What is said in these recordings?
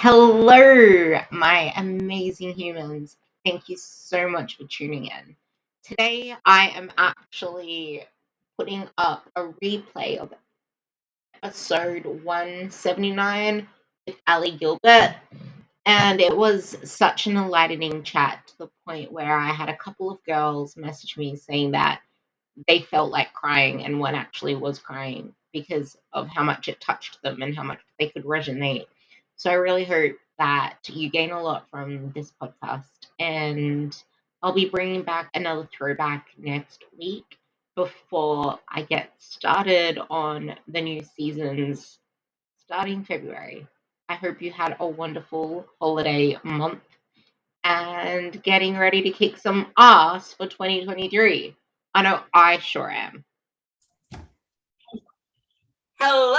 Hello, my amazing humans. Thank you so much for tuning in. Today, I am actually putting up a replay of episode 179 with Ali Gilbert, and it was such an enlightening chat to the point where I had a couple of girls message me saying that they felt like crying and one actually was crying because of how much it touched them and how much they could resonate. So I really hope that you gain a lot from this podcast. And I'll be bringing back another throwback next week before I get started on the new seasons starting February. I hope you had a wonderful holiday month and getting ready to kick some ass for 2023. I know I sure am. Hello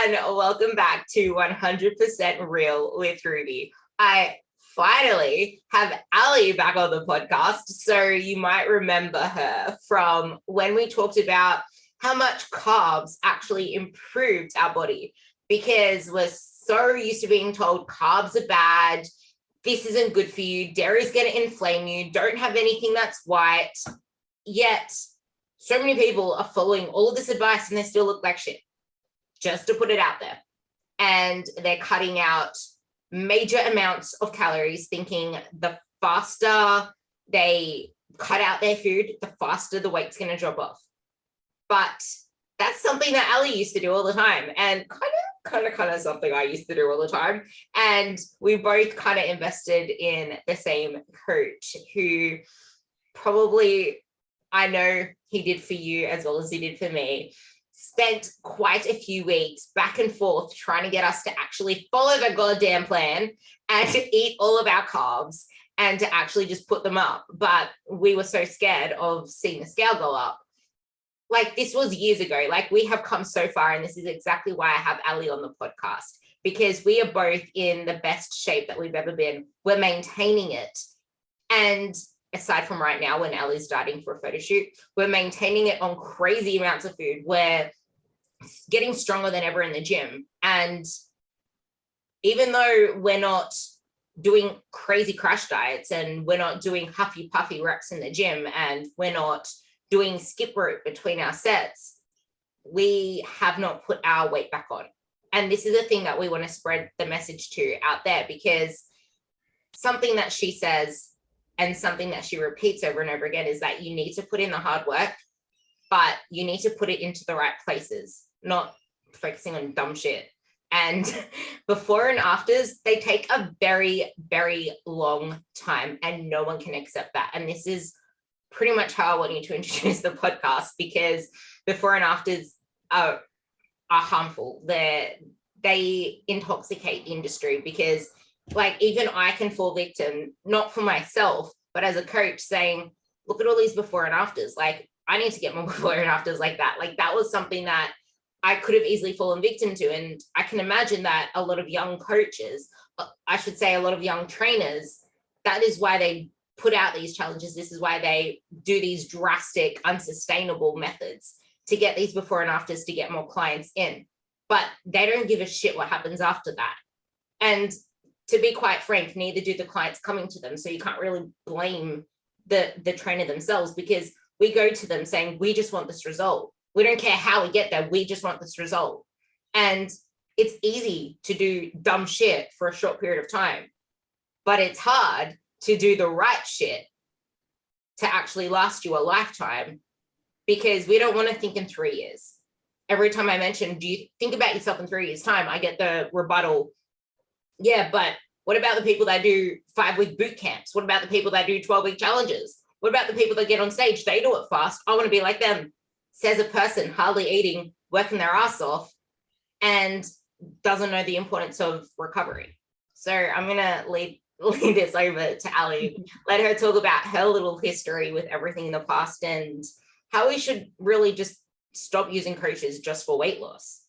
and welcome back to 100% Real with Ruby. I finally have Ali back on the podcast, so you might remember her from when we talked about how much carbs actually improved our body, because we're so used to being told carbs are bad, this isn't good for you, dairy's going to inflame you, don't have anything that's white. Yet so many people are following all of this advice and they still look like shit, just to put it out there. And they're cutting out major amounts of calories, thinking the faster they cut out their food, the faster the weight's going to drop off. But that's something that Ali used to do all the time, and kind of something I used to do all the time. And we both kind of invested in the same coach who probably, I know he did for you as well as he did for me, spent quite a few weeks back and forth trying to get us to actually follow the goddamn plan and to eat all of our carbs and to actually just put them up. But we were so scared of seeing the scale go up. Like, this was years ago. Like, we have come so far, and this is exactly why I have Ali on the podcast, because we are both in the best shape that we've ever been. We're maintaining it. And aside from right now when Ali's dieting for a photo shoot, we're maintaining it on crazy amounts of food. We're getting stronger than ever in the gym. And even though we're not doing crazy crash diets and we're not doing huffy puffy reps in the gym and we're not doing skip rope between our sets, we have not put our weight back on. And this is a thing that we want to spread the message to out there, because something that she says and something that she repeats over and over again is that you need to put in the hard work, but you need to put it into the right places, not focusing on dumb shit. And before and afters, they take a very, very long time, and no one can accept that. And this is pretty much how I want you to introduce the podcast, because before and afters are harmful. They intoxicate the industry, because like, even I can fall victim, not for myself, but as a coach, saying, look at all these before and afters. Like, I need to get more before and afters like that. Like, that was something that I could have easily fallen victim to. And I can imagine that a lot of young coaches, I should say a lot of young trainers, that is why they put out these challenges. This is why they do these drastic, unsustainable methods to get these before and afters to get more clients in. But they don't give a shit what happens after that. And to be quite frank, neither do the clients coming to them. So you can't really blame the trainer themselves, because we go to them saying, we just want this result. We don't care how we get there. We just want this result. And it's easy to do dumb shit for a short period of time, but it's hard to do the right shit to actually last you a lifetime, because we don't want to think in 3 years. Every time I mention, do you think about yourself in 3 years' time, I get the rebuttal, yeah, but what about the people that do 5-week boot camps? What about the people that do 12-week challenges? What about the people that get on stage? They do it fast. I want to be like them, says a person hardly eating, working their ass off, and doesn't know the importance of recovery. So I'm going to lead this over to Ali, let her talk about her little history with everything in the past and how we should really just stop using coaches just for weight loss.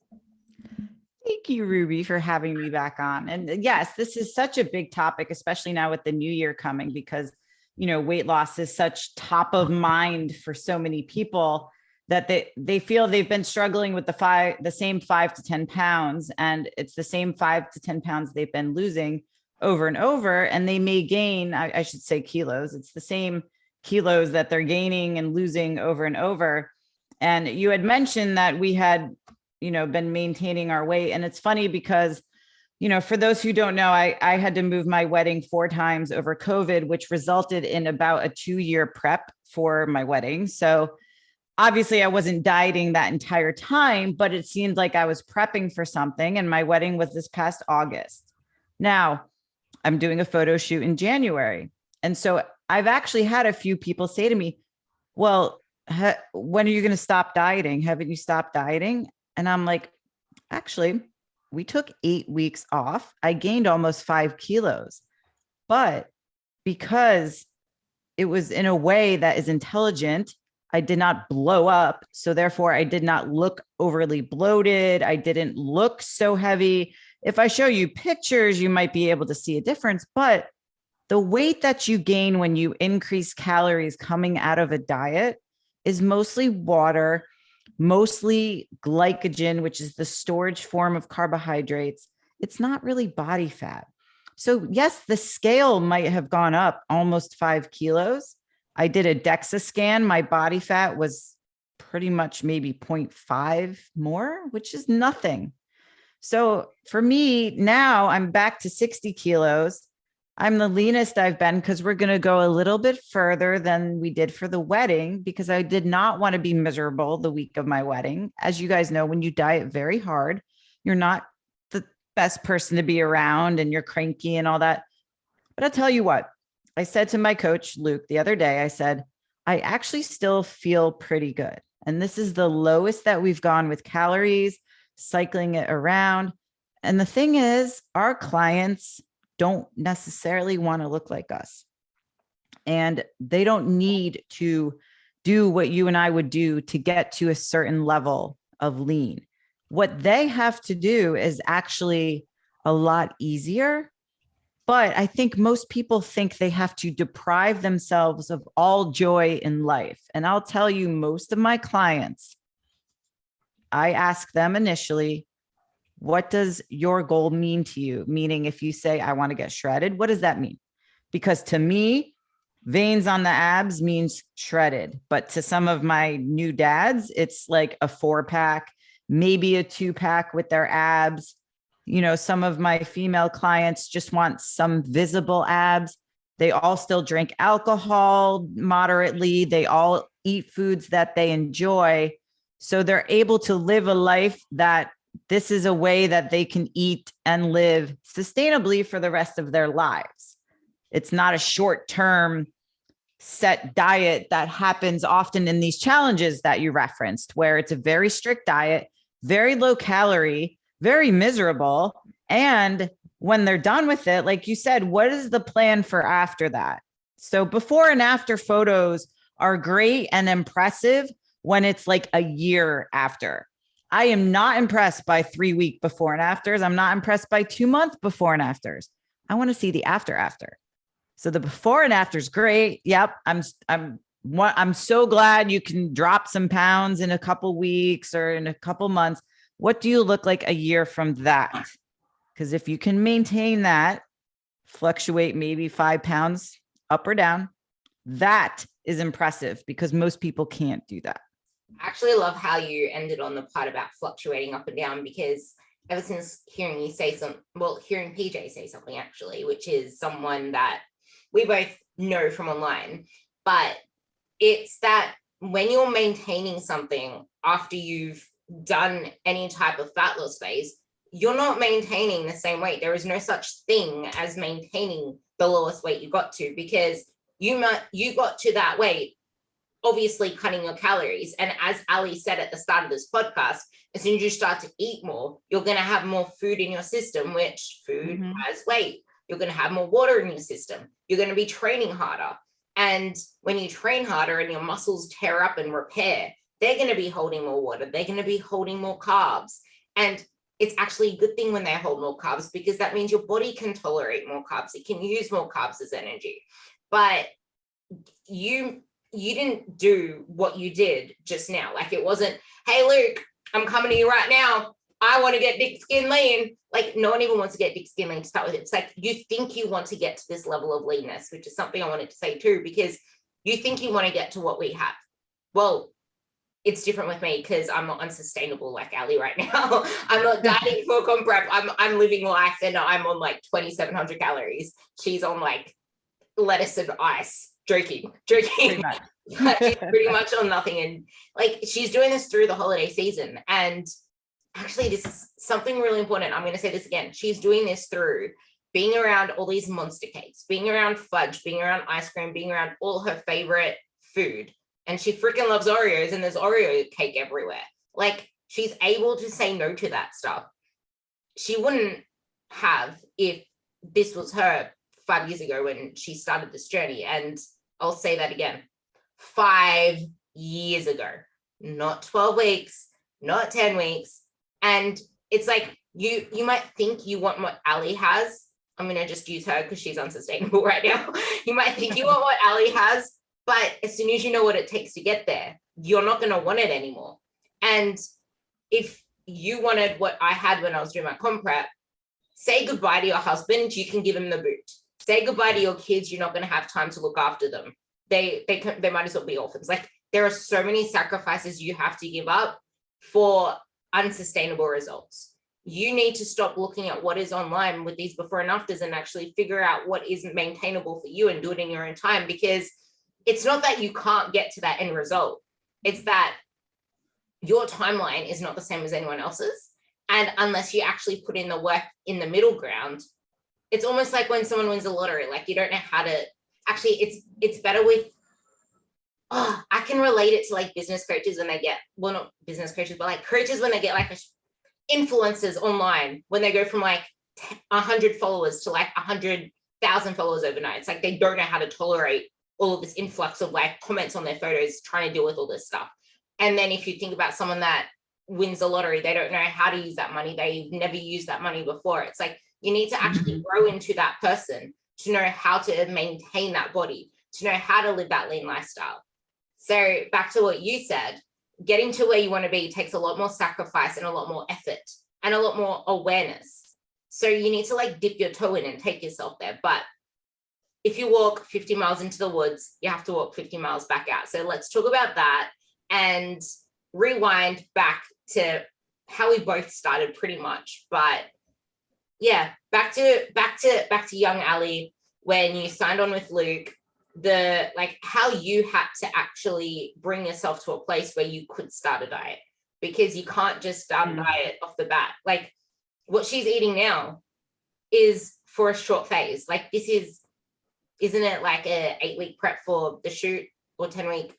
Thank you, Ruby, for having me back on. And yes, this is such a big topic, especially now with the new year coming, because, you know, weight loss is such top of mind for so many people. that they feel they've been struggling with the same 5 to 10 pounds, and it's the same 5 to 10 pounds they've been losing over and over, and they may gain, I should say kilos. It's the same kilos that they're gaining and losing over and over. And you had mentioned that we had, been maintaining our weight. And it's funny because, for those who don't know, I had to move my wedding 4 times over COVID, which resulted in about a 2-year prep for my wedding. So obviously I wasn't dieting that entire time, but it seemed like I was prepping for something. And my wedding was this past August. Now I'm doing a photo shoot in January. And so I've actually had a few people say to me, well, when are you going to stop dieting? Haven't you stopped dieting? And I'm like, actually, we took 8 weeks off. I gained almost 5 kilos, but because it was in a way that is intelligent, I did not blow up. So therefore I did not look overly bloated. I didn't look so heavy. If I show you pictures, you might be able to see a difference, but the weight that you gain when you increase calories coming out of a diet is mostly water, mostly glycogen, which is the storage form of carbohydrates. It's not really body fat. So yes, the scale might have gone up almost 5 kilos. I did a DEXA scan. My body fat was pretty much maybe 0.5 more, which is nothing. So for me now, I'm back to 60 kilos. I'm the leanest I've been because we're going to go a little bit further than we did for the wedding, because I did not want to be miserable the week of my wedding. As you guys know, when you diet very hard, you're not the best person to be around and you're cranky and all that. But I'll tell you what, I said to my coach, Luke, the other day, I said, I actually still feel pretty good. And this is the lowest that we've gone with calories, cycling it around. And the thing is, our clients don't necessarily want to look like us. And they don't need to do what you and I would do to get to a certain level of lean. What they have to do is actually a lot easier. But I think most people think they have to deprive themselves of all joy in life. And I'll tell you, most of my clients, I ask them initially, what does your goal mean to you? Meaning, if you say, I want to get shredded, what does that mean? Because to me, veins on the abs means shredded. But to some of my new dads, it's like a 4-pack, maybe a 2-pack with their abs. Some of my female clients just want some visible abs. They all still drink alcohol moderately. They all eat foods that they enjoy. So they're able to live a life that this is a way that they can eat and live sustainably for the rest of their lives. It's not a short-term set diet that happens often in these challenges that you referenced, where it's a very strict diet, very low calorie, very miserable. And when they're done with it, like you said, what is the plan for after that? So before and after photos are great and impressive when it's like a year after. I am not impressed by 3-week before and afters. I'm not impressed by 2-month before and afters. I want to see the after. So the before and after is great. Yep. I'm so glad you can drop some pounds in a couple weeks or in a couple months. What do you look like a year from that? Because if you can maintain that, fluctuate maybe 5 pounds up or down, that is impressive, because most people can't do that. I actually love how you ended on the part about fluctuating up and down, because ever since hearing you say hearing PJ say something actually, which is someone that we both know from online, but it's that when you're maintaining something after you've done any type of fat loss phase, you're not maintaining the same weight. There is no such thing as maintaining the lowest weight you got to, because you got to that weight obviously cutting your calories. And as Ali said at the start of this podcast, as soon as you start to eat more, you're going to have more food in your system, which food has weight. You're going to have more water in your system. You're going to be training harder. And when you train harder and your muscles tear up and repair, they're going to be holding more water. They're going to be holding more carbs. And it's actually a good thing when they hold more carbs, because that means your body can tolerate more carbs. It can use more carbs as energy. But you you didn't do what you did just now. Like, it wasn't, hey, Luke, I'm coming to you right now. I want to get dick skin lean. Like, no one even wants to get dick skin lean to start with. It's like, you think you want to get to this level of leanness, which is something I wanted to say too, because you think you want to get to what we have. Well, it's different with me because I'm not unsustainable like Ali right now. I'm not dieting for comp prep. I'm living life and I'm on like 2,700 calories. She's on like lettuce and ice. Joking. But she's pretty much on nothing. And like, she's doing this through the holiday season. And actually, this is something really important. I'm going to say this again. She's doing this through being around all these monster cakes, being around fudge, being around ice cream, being around all her favorite food. And she freaking loves Oreos, and there's Oreo cake everywhere. Like, she's able to say no to that stuff. She wouldn't have if this was her 5 years ago when she started this journey. And I'll say that again, 5 years ago, not 12 weeks, not 10 weeks. And it's like, you might think you want what Ali has. I'm going to just use her because she's unsustainable right now. You might think you want what Ali has, but as soon as you know what it takes to get there, you're not going to want it anymore. And if you wanted what I had when I was doing my comp prep, say goodbye to your husband, you can give him the boot. Say goodbye to your kids, you're not going to have time to look after them. They might as well be orphans. Like, there are so many sacrifices you have to give up for unsustainable results. You need to stop looking at what is online with these before and afters and actually figure out what is maintainable for you and do it in your own time, because it's not that you can't get to that end result. It's that your timeline is not the same as anyone else's. And unless you actually put in the work in the middle ground, it's almost like when someone wins the lottery, like, you don't know how to, actually, it's better with, I can relate it to like business coaches when they get, well, not business coaches, but like coaches when they get like influencers online, when they go from like 100 followers to like 100,000 followers overnight. It's like, they don't know how to tolerate all of this influx of like comments on their photos, trying to deal with all this stuff. And then if you think about someone that wins the lottery, they don't know how to use that money. They've never used that money before. It's like, you need to actually grow into that person to know how to maintain that body, to know how to live that lean lifestyle. So back to what you said, getting to where you want to be takes a lot more sacrifice and a lot more effort and a lot more awareness. So you need to like dip your toe in and take yourself there. But if you walk 50 miles into the woods, you have to walk 50 miles back out. So let's talk about that and rewind back to how we both started pretty much. But yeah, back to young Ali, when you signed on with Luke, the like how you had to actually bring yourself to a place where you could start a diet, because you can't just start a diet off the bat. Like, what she's eating now is for a short phase. Like, this isn't it like a 8-week prep for the shoot, or 10-week?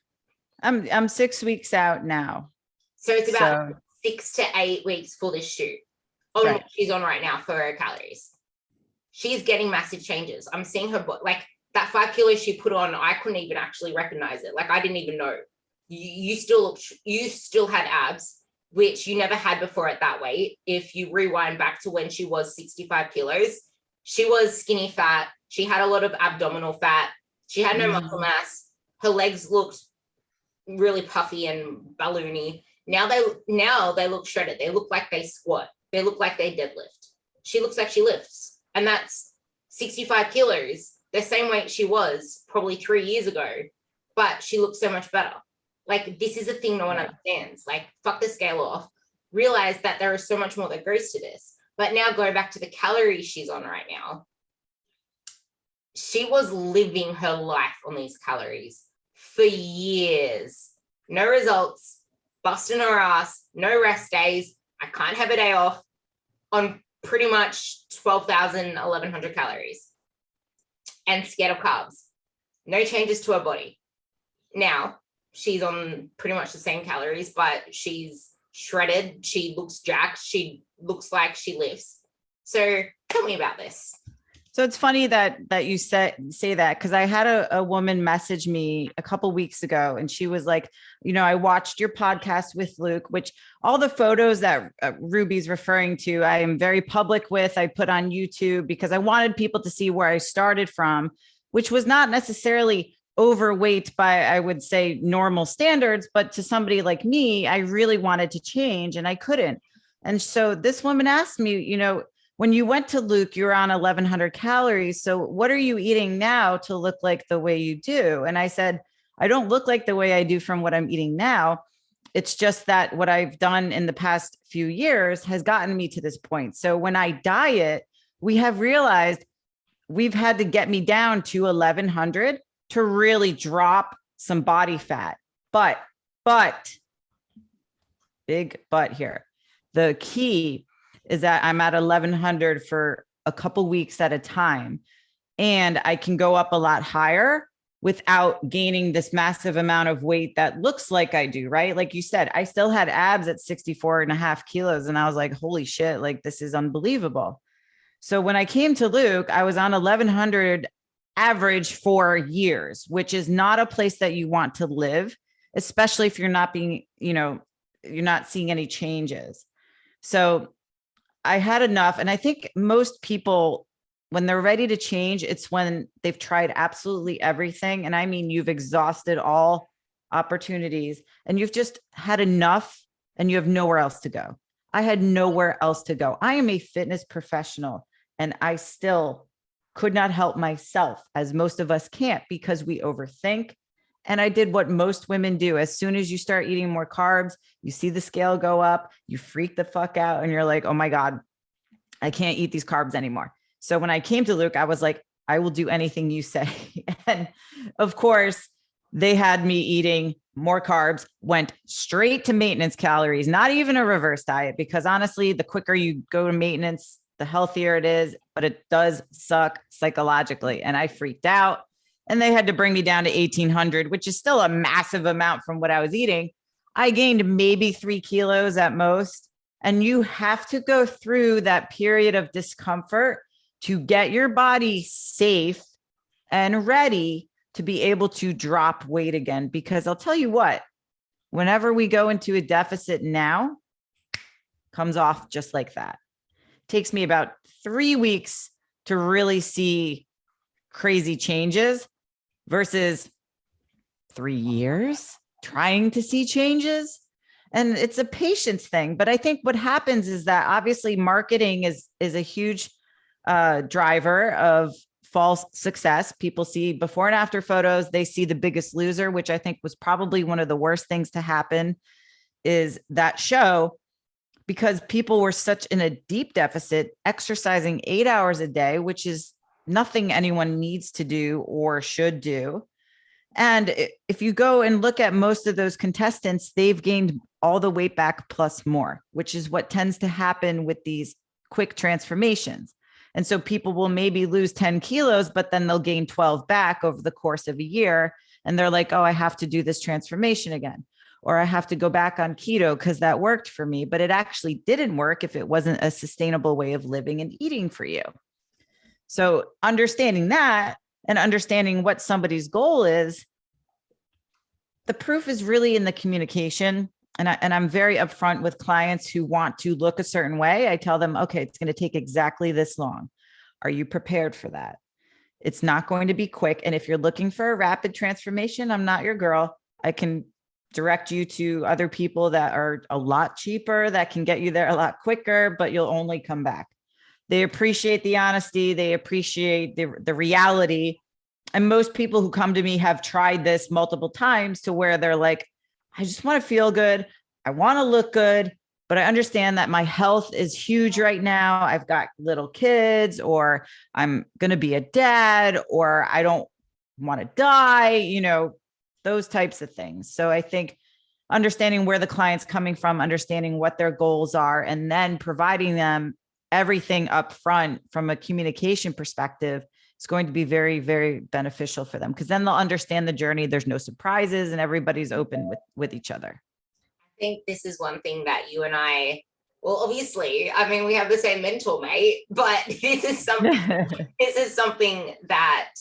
I'm 6 weeks out now. So it's about 6 to 8 weeks for this shoot. On right. What she's on right now for her calories. She's getting massive changes. I'm seeing her, like, that 5 kilos she put on, I couldn't even actually recognize it. Like, I didn't even know. You still had abs, which you never had before at that weight. If you rewind back to when she was 65 kilos, she was skinny fat. She had a lot of abdominal fat. She had no muscle mass. Her legs looked really puffy and balloony. Now they look shredded. They look like they squat. They look like they deadlift. She looks like she lifts. And that's 65 kilos, the same weight she was probably 3 years ago, but she looks so much better. Like, this is a thing no one understands. Like, fuck the scale off. Realize that there is so much more that goes to this. But now go back to the calories she's on right now. She was living her life on these calories for years. No results, busting her ass, no rest days. I can't have a day off, on pretty much 12,000, 1,100 calories, and scared of carbs. No changes to her body. Now, she's on pretty much the same calories, but she's shredded. She looks jacked. She looks like she lifts. So tell me about this. So it's funny that you say that, because I had a woman message me a couple weeks ago, and she was like, I watched your podcast with Luke, which all the photos that Ruby's referring to, I am very public with. I put on YouTube because I wanted people to see where I started from, which was not necessarily overweight by, I would say, normal standards, but to somebody like me, I really wanted to change and I couldn't. And so this woman asked me, when you went to Luke, you were on 1,100 calories. So what are you eating now to look like the way you do? And I said, I don't look like the way I do from what I'm eating now. It's just that what I've done in the past few years has gotten me to this point. So when I diet, we have realized we've had to get me down to 1,100 to really drop some body fat. But, big but here. The key is that I'm at 1,100 for a couple weeks at a time, and I can go up a lot higher without gaining this massive amount of weight that looks like I do, right? Like you said, I still had abs at 64.5 kilos. And I was like, holy shit, like this is unbelievable. So when I came to Luke, I was on 1,100 average for years, which is not a place that you want to live, especially if you're not being, you're not seeing any changes. So I had enough. And I think most people, when they're ready to change, it's when they've tried absolutely everything. And I mean, you've exhausted all opportunities and you've just had enough and you have nowhere else to go. I had nowhere else to go. I am a fitness professional and I still could not help myself, as most of us can't, because we overthink. And I did what most women do. As soon as you start eating more carbs, you see the scale go up, you freak the fuck out and you're like, oh my God, I can't eat these carbs anymore. So when I came to Luke, I was like, I will do anything you say. And of course, they had me eating more carbs, went straight to maintenance calories, not even a reverse diet, because honestly, the quicker you go to maintenance, the healthier it is, but it does suck psychologically. And I freaked out and they had to bring me down to 1,800, which is still a massive amount from what I was eating. I gained maybe 3 kilos at most. And you have to go through that period of discomfort to get your body safe and ready to be able to drop weight again. Because I'll tell you what, whenever we go into a deficit now, comes off just like that. It takes me about 3 weeks to really see crazy changes versus 3 years trying to see changes. And it's a patience thing. But I think what happens is that obviously marketing is a huge driver of false success. People see before and after photos, they see The Biggest Loser, which I think was probably one of the worst things to happen, is that show, because people were such in a deep deficit, exercising 8 hours a day, which is nothing anyone needs to do or should do. And if you go and look at most of those contestants, they've gained all the weight back plus more, which is what tends to happen with these quick transformations. And so people will maybe lose 10 kilos, but then they'll gain 12 back over the course of a year. And they're like, oh, I have to do this transformation again, or I have to go back on keto because that worked for me. But it actually didn't work if it wasn't a sustainable way of living and eating for you. So understanding that and understanding what somebody's goal is, the proof is really in the communication. And I'm very upfront with clients who want to look a certain way. I tell them, okay, it's going to take exactly this long. Are you prepared for that? It's not going to be quick. And if you're looking for a rapid transformation, I'm not your girl. I can direct you to other people that are a lot cheaper, that can get you there a lot quicker, but you'll only come back. They appreciate the honesty. They appreciate the reality. And most people who come to me have tried this multiple times to where they're like, I just want to feel good. I want to look good, but I understand that my health is huge right now. I've got little kids, or I'm going to be a dad, or I don't want to die, those types of things. So I think understanding where the client's coming from, understanding what their goals are, and then providing them everything up front from a communication perspective, it's going to be very, very beneficial for them, because then they'll understand the journey. There's no surprises and everybody's open with each other. I think this is one thing that you and I, well, obviously, I mean, we have the same mentor, mate, but this is something that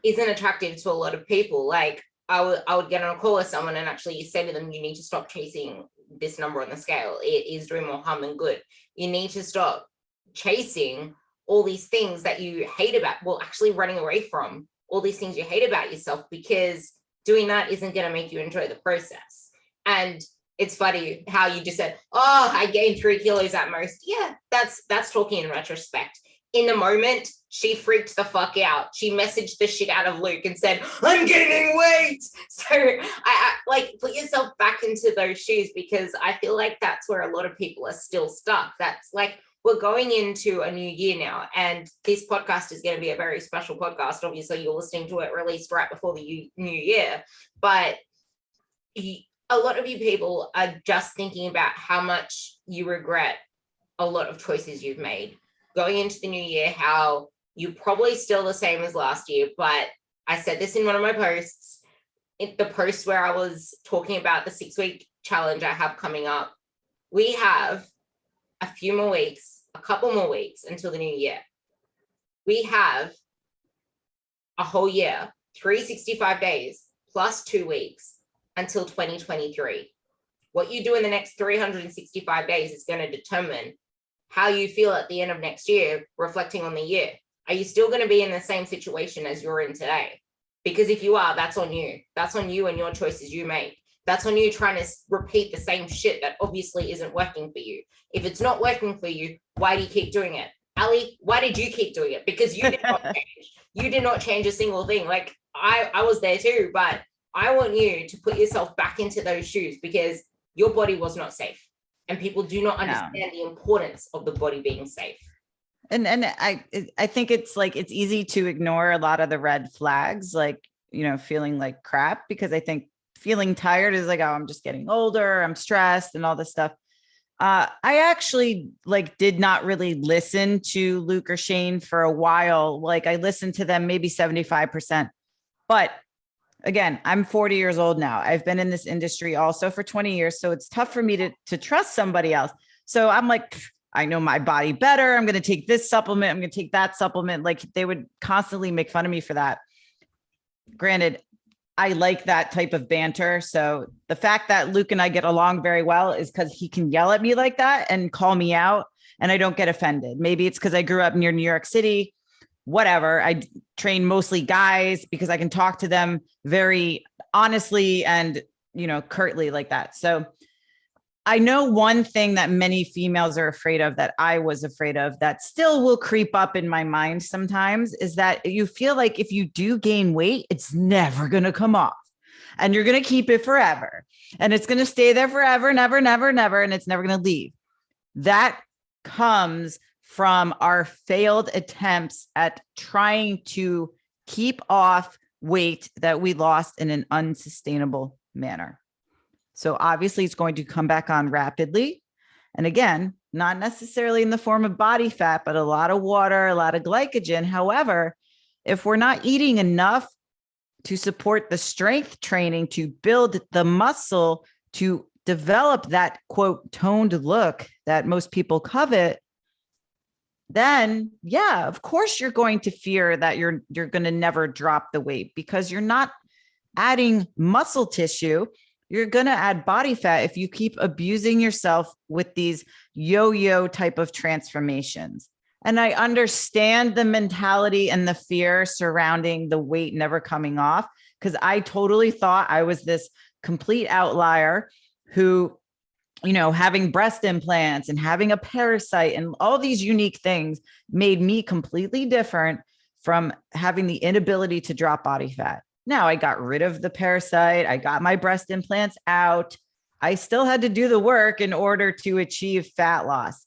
isn't attractive to a lot of people. Like I would get on a call with someone and actually say to them, you need to stop chasing this number on the scale. It is doing more harm than good. You need to stop chasing all these things that you hate about, well, actually running away from all these things you hate about yourself, because doing that isn't going to make you enjoy the process. And it's funny how you just said, oh, I gained 3 kilos at most. Yeah, that's talking in retrospect. In the moment, she freaked the fuck out. She messaged the shit out of Luke and said, I'm gaining weight. So I like, put yourself back into those shoes, because I feel like that's where a lot of people are still stuck. That's like, we're going into a new year now, and this podcast is going to be a very special podcast. Obviously, you're listening to it released right before the new year, but a lot of you people are just thinking about how much you regret a lot of choices you've made going into the new year, how you're probably still the same as last year. But I said this in one of my posts, the post where I was talking about the 6-week challenge I have coming up. We have a few more weeks, a couple more weeks until the new year. We have a whole year, 365 days plus 2 weeks until 2023. What you do in the next 365 days is going to determine how you feel at the end of next year, reflecting on the year. Are you still going to be in the same situation as you're in today? Because if you are, that's on you. That's on you and your choices you make. That's on you trying to repeat the same shit that obviously isn't working for you. If it's not working for you, why do you keep doing it? Ali, why did you keep doing it? Because you did not change. You did not change a single thing. Like I was there too, but I want you to put yourself back into those shoes, because your body was not safe. And people do not understand the importance of the body being safe. And I think it's like, it's easy to ignore a lot of the red flags, like, you know, feeling like crap, because I think feeling tired is like, oh, I'm just getting older, I'm stressed and all this stuff. I actually like did not really listen to Luke or Shane for a while. Like I listened to them maybe 75%, but again, I'm 40 years old now. I've been in this industry also for 20 years. So it's tough for me to trust somebody else. So I'm like, I know my body better. I'm going to take this supplement. I'm going to take that supplement. Like they would constantly make fun of me for that. Granted, I like that type of banter. So the fact that Luke and I get along very well is because he can yell at me like that and call me out, and I don't get offended. Maybe it's because I grew up near New York City. Whatever. I train mostly guys because I can talk to them very honestly and, you know, curtly like that. So I know one thing that many females are afraid of, that I was afraid of, that still will creep up in my mind sometimes, is that you feel like if you do gain weight, it's never going to come off and you're going to keep it forever and it's going to stay there forever, never, never, never. And it's never going to leave. That comes from our failed attempts at trying to keep off weight that we lost in an unsustainable manner. So obviously it's going to come back on rapidly. And again, not necessarily in the form of body fat, but a lot of water, a lot of glycogen. However, if we're not eating enough to support the strength training, to build the muscle, to develop that quote toned look that most people covet, then yeah, of course you're going to fear that you're going to never drop the weight, because you're not adding muscle tissue. You're going to add body fat if you keep abusing yourself with these yo-yo type of transformations. And I understand the mentality and the fear surrounding the weight never coming off, because I totally thought I was this complete outlier who, you know, having breast implants and having a parasite and all these unique things made me completely different from having the inability to drop body fat. Now I got rid of the parasite. I got my breast implants out. I still had to do the work in order to achieve fat loss.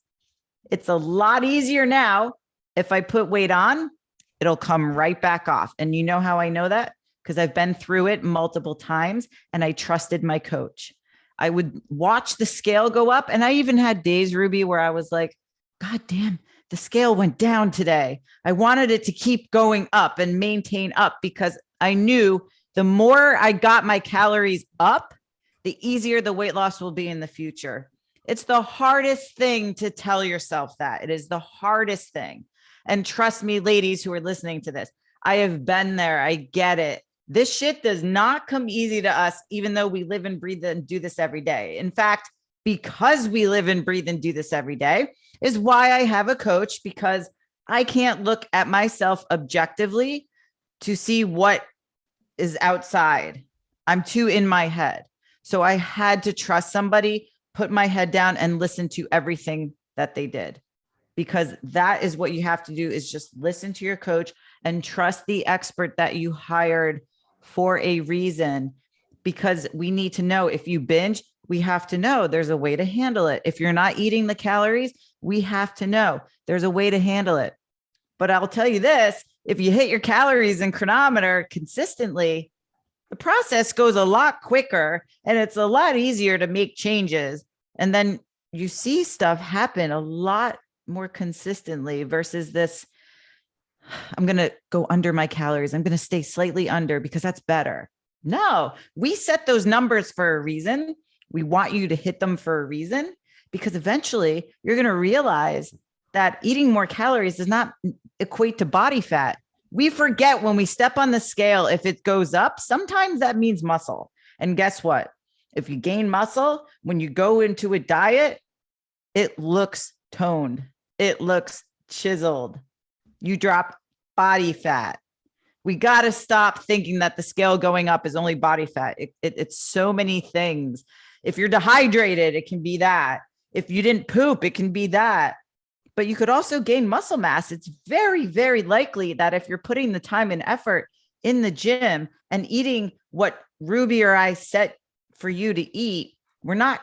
It's a lot easier now. If I put weight on, it'll come right back off. And you know how I know that? Because I've been through it multiple times and I trusted my coach. I would watch the scale go up. And I even had days, Ruby, where I was like, God damn, the scale went down today. I wanted it to keep going up and maintain up, because I knew the more I got my calories up, the easier the weight loss will be in the future. It's the hardest thing to tell yourself that. It is the hardest thing. And trust me, ladies who are listening to this, I have been there. I get it. This shit does not come easy to us, even though we live and breathe and do this every day. In fact, because we live and breathe and do this every day is why I have a coach, because I can't look at myself objectively to see what is outside. I'm too in my head. So I had to trust somebody, put my head down and listen to everything that they did, because that is what you have to do, is just listen to your coach and trust the expert that you hired for a reason. Because we need to know, if you binge, we have to know there's a way to handle it. If you're not eating the calories, we have to know there's a way to handle it. But I'll tell you this, if you hit your calories and chronometer consistently, the process goes a lot quicker and it's a lot easier to make changes. And then you see stuff happen a lot more consistently versus this, I'm going to go under my calories. I'm going to stay slightly under because that's better. No, we set those numbers for a reason. We want you to hit them for a reason, because eventually you're going to realize that eating more calories does not equate to body fat. We forget when we step on the scale, if it goes up, sometimes that means muscle. And guess what? If you gain muscle, when you go into a diet, it looks toned. It looks chiseled. You drop body fat. We got to stop thinking that the scale going up is only body fat. It's so many things. If you're dehydrated, it can be that. If you didn't poop, it can be that. But you could also gain muscle mass. It's very, very likely that if you're putting the time and effort in the gym and eating what Ruby or I set for you to eat, we're not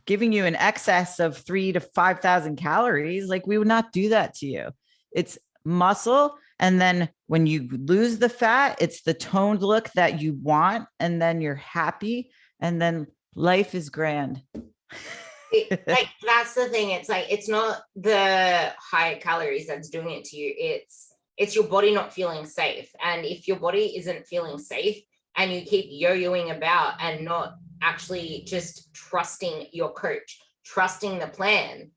giving you an excess of 3,000 to 5,000 calories. Like, we would not do that to you. It's muscle. And then when you lose the fat, it's the toned look that you want. And then you're happy. And then life is grand. Like, that's the thing. It's like, it's not the high calories that's doing it to you. It's your body not feeling safe. And if your body isn't feeling safe and you keep yo-yoing about and not actually just trusting your coach, trusting the plan,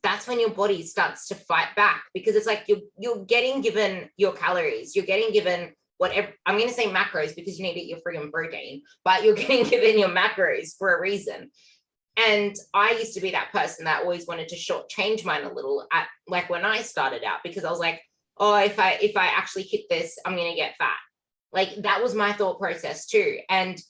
that's when your body starts to fight back, because it's like you're getting given your calories, you're getting given whatever, I'm going to say macros because you need to eat your friggin' protein, but you're getting given your macros for a reason. And I used to be that person that always wanted to shortchange mine a little at, like, when I started out, because I was like, oh, if I actually hit this, I'm going to get fat. Like, that was my thought process too. And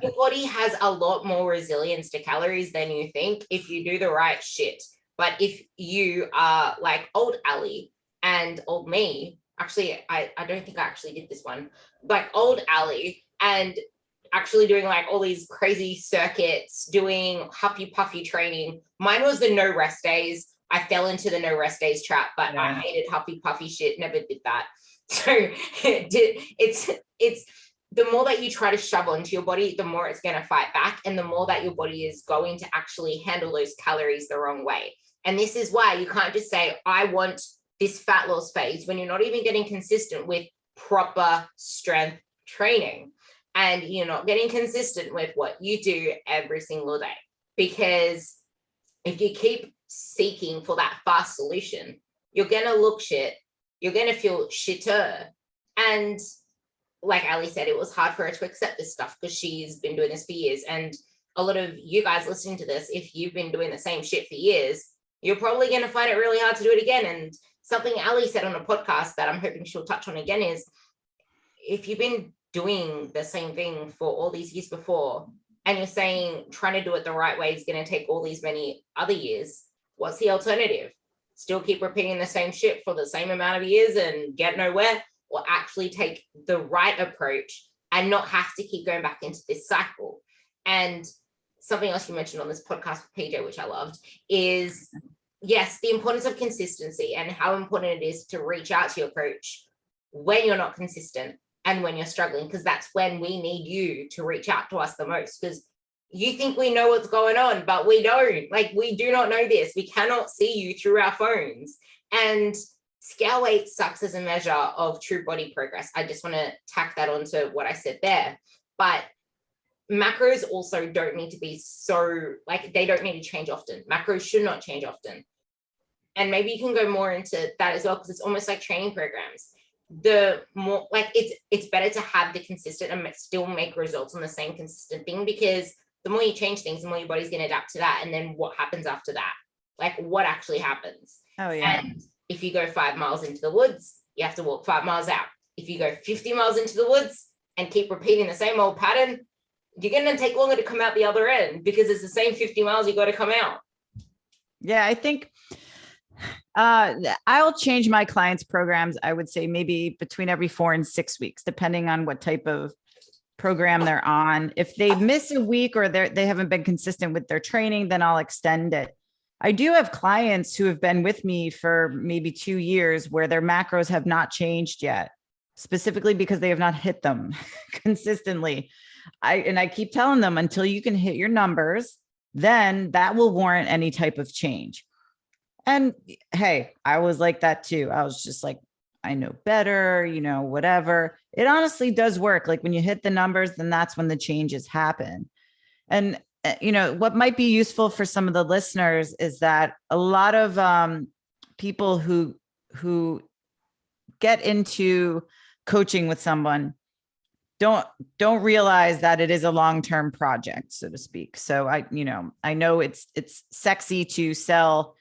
your body has a lot more resilience to calories than you think if you do the right shit. But if you are like old Ali and old me, actually, I don't think I actually did this one, like old Ali, and actually doing like all these crazy circuits, doing huffy puffy training. Mine was the no rest days. I fell into the no rest days trap, but I hated huffy puffy shit, never did that. So it's the more that you try to shove onto your body, the more it's going to fight back, and the more that your body is going to actually handle those calories the wrong way. And this is why you can't just say, I want this fat loss phase, when you're not even getting consistent with proper strength training. And you're not getting consistent with what you do every single day. Because if you keep seeking for that fast solution, you're going to look shit. You're going to feel shitter. And like Ali said, it was hard for her to accept this stuff because she's been doing this for years. And a lot of you guys listening to this, if you've been doing the same shit for years, you're probably going to find it really hard to do it again. And something Ali said on a podcast that I'm hoping she'll touch on again is, if you've been doing the same thing for all these years before, and you're saying trying to do it the right way is going to take all these many other years, what's the alternative? Still keep repeating the same shit for the same amount of years and get nowhere, or actually take the right approach and not have to keep going back into this cycle? And something else you mentioned on this podcast with PJ, which I loved, is yes, the importance of consistency and how important it is to reach out to your coach when you're not consistent and when you're struggling, because that's when we need you to reach out to us the most, because you think we know what's going on, but we don't. Like, we do not know this. We cannot see you through our phones. And scale weight sucks as a measure of true body progress. I just want to tack that onto what I said there. But macros also don't need to be so, like, they don't need to change often. Macros should not change often. And maybe you can go more into that as well, because it's almost like training programs. The more, like, it's better to have the consistent and still make results on the same consistent thing, because the more you change things, the more your body's going to adapt to that. And then what happens after that? Like, what actually happens? Oh, yeah. And if you go 5 miles into the woods, you have to walk 5 miles out. if you go 50 miles into the woods and keep repeating the same old pattern, you're going to take longer to come out the other end because it's the same 50 miles you got to come out. Yeah, I think I'll change my clients' programs, I would say maybe between every 4 and 6 weeks, depending on what type of program they're on. If they miss a week or they haven't been consistent with their training, then I'll extend it. I do have clients who have been with me for maybe 2 years where their macros have not changed yet, specifically because they have not hit them consistently. I keep telling them until you can hit your numbers, then that will warrant any type of change. And hey, I was like that too. I was just like, I know better, whatever. It honestly does work. Like when you hit the numbers, then that's when the changes happen. And what might be useful for some of the listeners is that a lot of people who get into coaching with someone don't realize that it is a long-term project, so to speak. So I know it's sexy to sell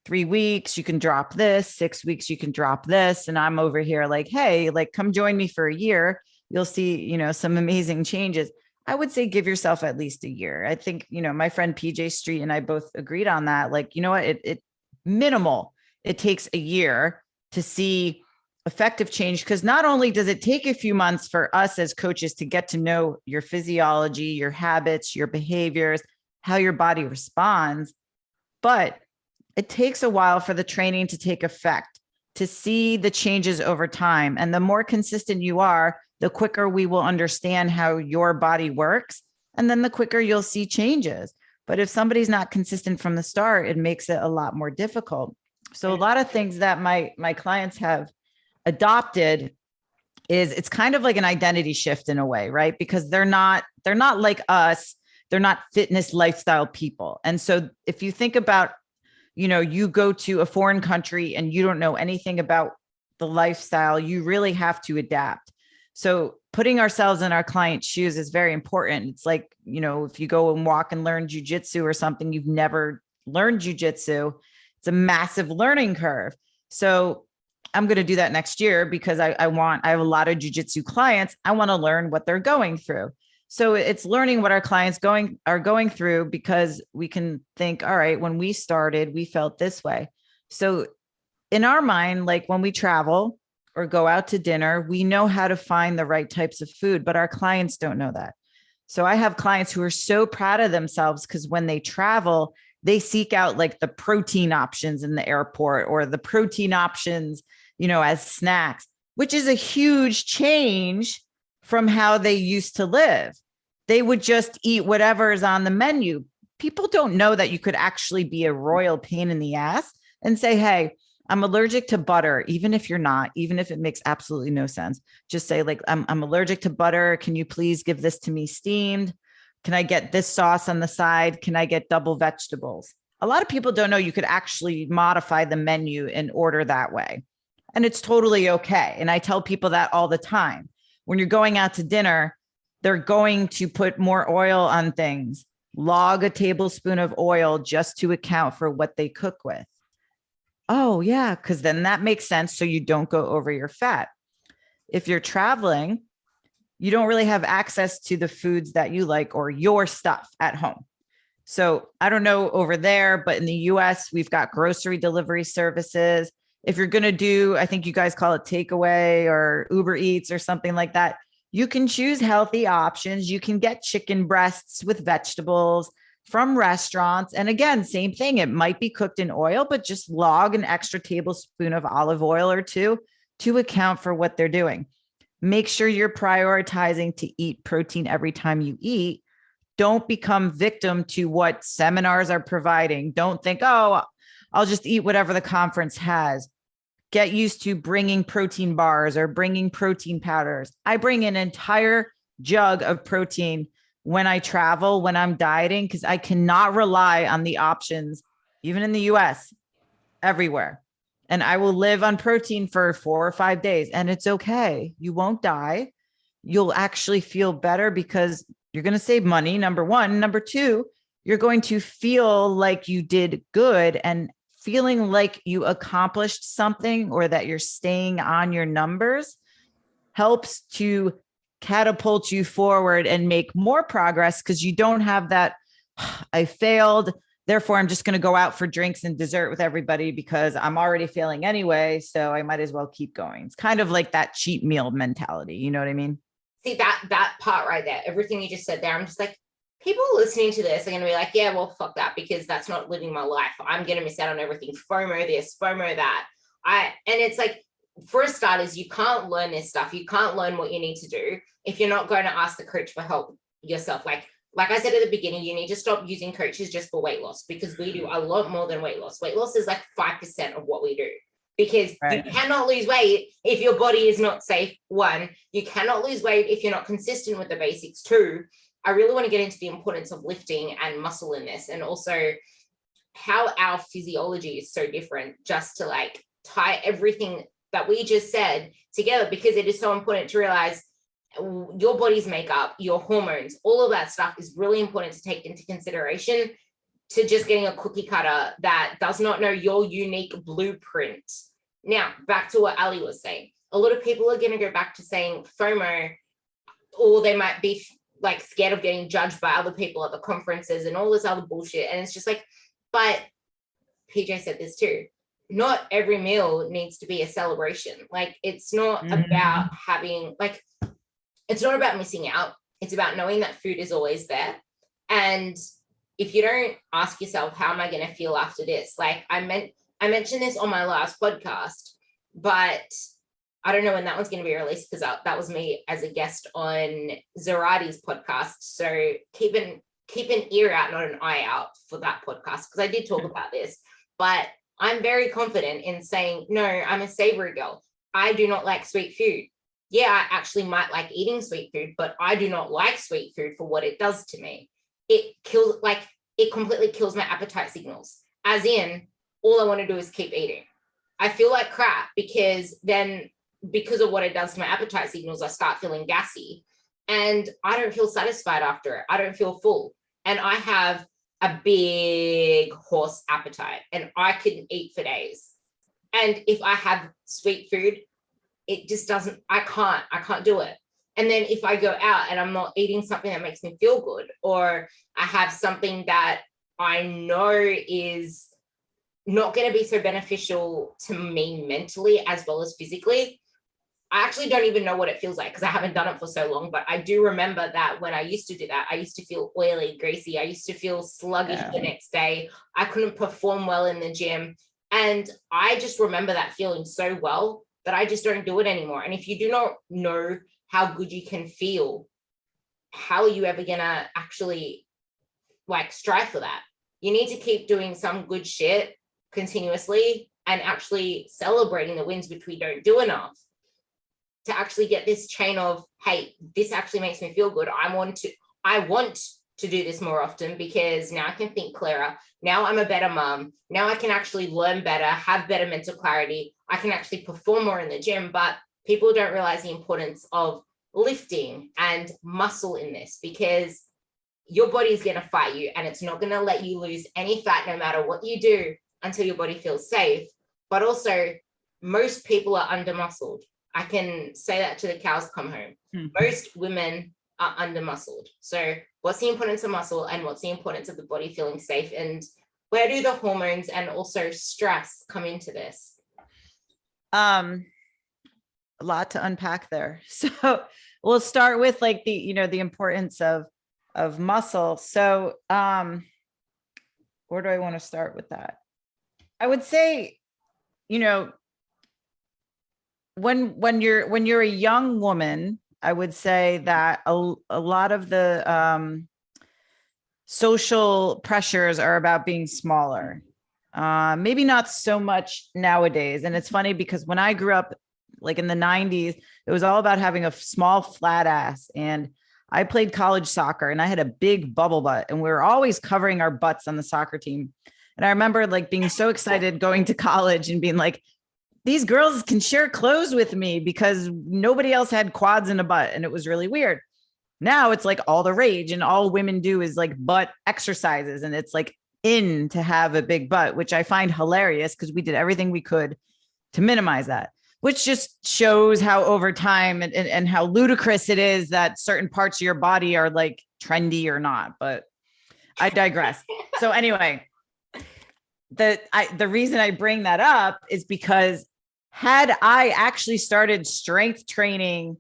3 weeks, you can drop this, 6 weeks, you can drop this. And I'm over here like, hey, like come join me for a year. You'll see, some amazing changes. I would say give yourself at least a year. I think, my friend PJ Street and I both agreed on that. Like, what, it minimal, it takes a year to see effective change. Because not only does it take a few months for us as coaches to get to know your physiology, your habits, your behaviors, how your body responds, but it takes a while for the training to take effect, to see the changes over time. And the more consistent you are, the quicker we will understand how your body works. And then the quicker you'll see changes. But if somebody's not consistent from the start, it makes it a lot more difficult. So a lot of things that my clients have adopted is it's kind of like an identity shift in a way, right? Because they're not like us. They're not fitness lifestyle people. And so if you think about, you go to a foreign country and you don't know anything about the lifestyle, you really have to adapt. So putting ourselves in our client's shoes is very important. It's like, if you go and walk and learn jujitsu or something, you've never learned jujitsu, it's a massive learning curve. So I'm going to do that next year because I have a lot of jujitsu clients. I want to learn what they're going through. So it's learning what our clients are going through, because we can think, all right, when we started, we felt this way. So in our mind, like when we travel or go out to dinner, we know how to find the right types of food, but our clients don't know that. So I have clients who are so proud of themselves because when they travel, they seek out like the protein options in the airport or the protein options, as snacks, which is a huge change from how they used to live. They would just eat whatever is on the menu. People don't know that you could actually be a royal pain in the ass and say, hey, I'm allergic to butter, even if you're not, even if it makes absolutely no sense. Just say like, I'm allergic to butter. Can you please give this to me steamed? Can I get this sauce on the side? Can I get double vegetables? A lot of people don't know you could actually modify the menu and order that way. And it's totally okay. And I tell people that all the time. When you're going out to dinner, they're going to put more oil on things. Log a tablespoon of oil just to account for what they cook with. Oh, yeah, because then that makes sense. So you don't go over your fat. If you're traveling, you don't really have access to the foods that you like or your stuff at home. So I don't know over there, but in the US, we've got grocery delivery services. If you're going to do, I think you guys call it takeaway or Uber Eats or something like that, you can choose healthy options. You can get chicken breasts with vegetables from restaurants. And again, same thing. It might be cooked in oil, but just log an extra tablespoon of olive oil or two to account for what they're doing. Make sure you're prioritizing to eat protein every time you eat. Don't become victim to what seminars are providing. Don't think, oh, I'll just eat whatever the conference has. Get used to bringing protein bars or bringing protein powders. I bring an entire jug of protein when I travel, when I'm dieting, because I cannot rely on the options, even in the US, everywhere. And I will live on protein for 4 or 5 days and it's okay. You won't die. You'll actually feel better because you're going to save money. Number one. Number two, you're going to feel like you did good, and feeling like you accomplished something or that you're staying on your numbers helps to catapult you forward and make more progress, because you don't have that, I failed, therefore I'm just going to go out for drinks and dessert with everybody because I'm already failing anyway, so I might as well keep going. It's kind of like that cheat meal mentality. You know what I mean? See, that part right there, everything you just said there, I'm just like, people listening to this are going to be like, yeah, well, fuck that, because that's not living my life. I'm going to miss out on everything. FOMO this, FOMO that. And it's like, for starters, you can't learn this stuff. You can't learn what you need to do if you're not going to ask the coach for help yourself. Like I said at the beginning, you need to stop using coaches just for weight loss, because we do a lot more than weight loss. Weight loss is like 5% of what we do, because you cannot lose weight if your body is not safe. One, you cannot lose weight if you're not consistent with the basics. Two, I really want to get into the importance of lifting and muscle in this, and also how our physiology is so different, just to like tie everything that we just said together, because it is so important to realize your body's makeup, your hormones, all of that stuff is really important to take into consideration, to just getting a cookie cutter that does not know your unique blueprint. Now, back to what Ali was saying. A lot of people are going to go back to saying FOMO, or they might be like scared of getting judged by other people at the conferences and all this other bullshit. And it's just like, but PJ said this too, not every meal needs to be a celebration. Like, it's not about having, like, it's not about missing out. It's about knowing that food is always there. And if you don't ask yourself, how am I going to feel after this? Like I mentioned this on my last podcast, but I don't know when that one's going to be released, because that was me as a guest on Zarati's podcast. So keep an ear out, not an eye out, for that podcast, because I did talk about this. But I'm very confident in saying, no, I'm a savory girl. I do not like sweet food. Yeah, I actually might like eating sweet food, but I do not like sweet food for what it does to me. It completely kills my appetite signals. As in, all I want to do is keep eating. I feel like crap, because of what it does to my appetite signals, I start feeling gassy, and I don't feel satisfied after it. I don't feel full. And I have a big horse appetite, and I can eat for days. And if I have sweet food, it just doesn't, I can't do it. And then if I go out and I'm not eating something that makes me feel good, or I have something that I know is not going to be so beneficial to me mentally as well as physically, I actually don't even know what it feels like, because I haven't done it for so long. But I do remember that when I used to do that, I used to feel oily, greasy. I used to feel sluggish the next day. I couldn't perform well in the gym. And I just remember that feeling so well that I just don't do it anymore. And if you do not know how good you can feel, how are you ever going to actually like strive for that? You need to keep doing some good shit continuously and actually celebrating the wins, which we don't do enough, to actually get this chain of, hey, this actually makes me feel good. I want to do this more often, because now I can think clearer. Now I'm a better mom. Now I can actually learn better, have better mental clarity. I can actually perform more in the gym. But people don't realize the importance of lifting and muscle in this, because your body is going to fight you, and it's not going to let you lose any fat no matter what you do until your body feels safe. But also, most people are under muscled. I can say that to the cows come home. Most women are under muscled. So what's the importance of muscle, and what's the importance of the body feeling safe, and where do the hormones and also stress come into this? A lot to unpack there. So we'll start with like the importance of muscle. So where do I want to start with that? I would say, when you're a young woman, I would say that a lot of the social pressures are about being smaller. Maybe not so much nowadays. And it's funny, because when I grew up, like in the 90s, it was all about having a small flat ass. And I played college soccer, and I had a big bubble butt, and we were always covering our butts on the soccer team. And I remember like being so excited going to college and being like, these girls can share clothes with me, because nobody else had quads and a butt. And it was really weird. Now it's like all the rage, and all women do is like butt exercises. And it's like in to have a big butt, which I find hilarious, because we did everything we could to minimize that. which just shows how over time and how ludicrous it is that certain parts of your body are like trendy or not. But I digress. So anyway, the reason I bring that up is because had I actually started strength training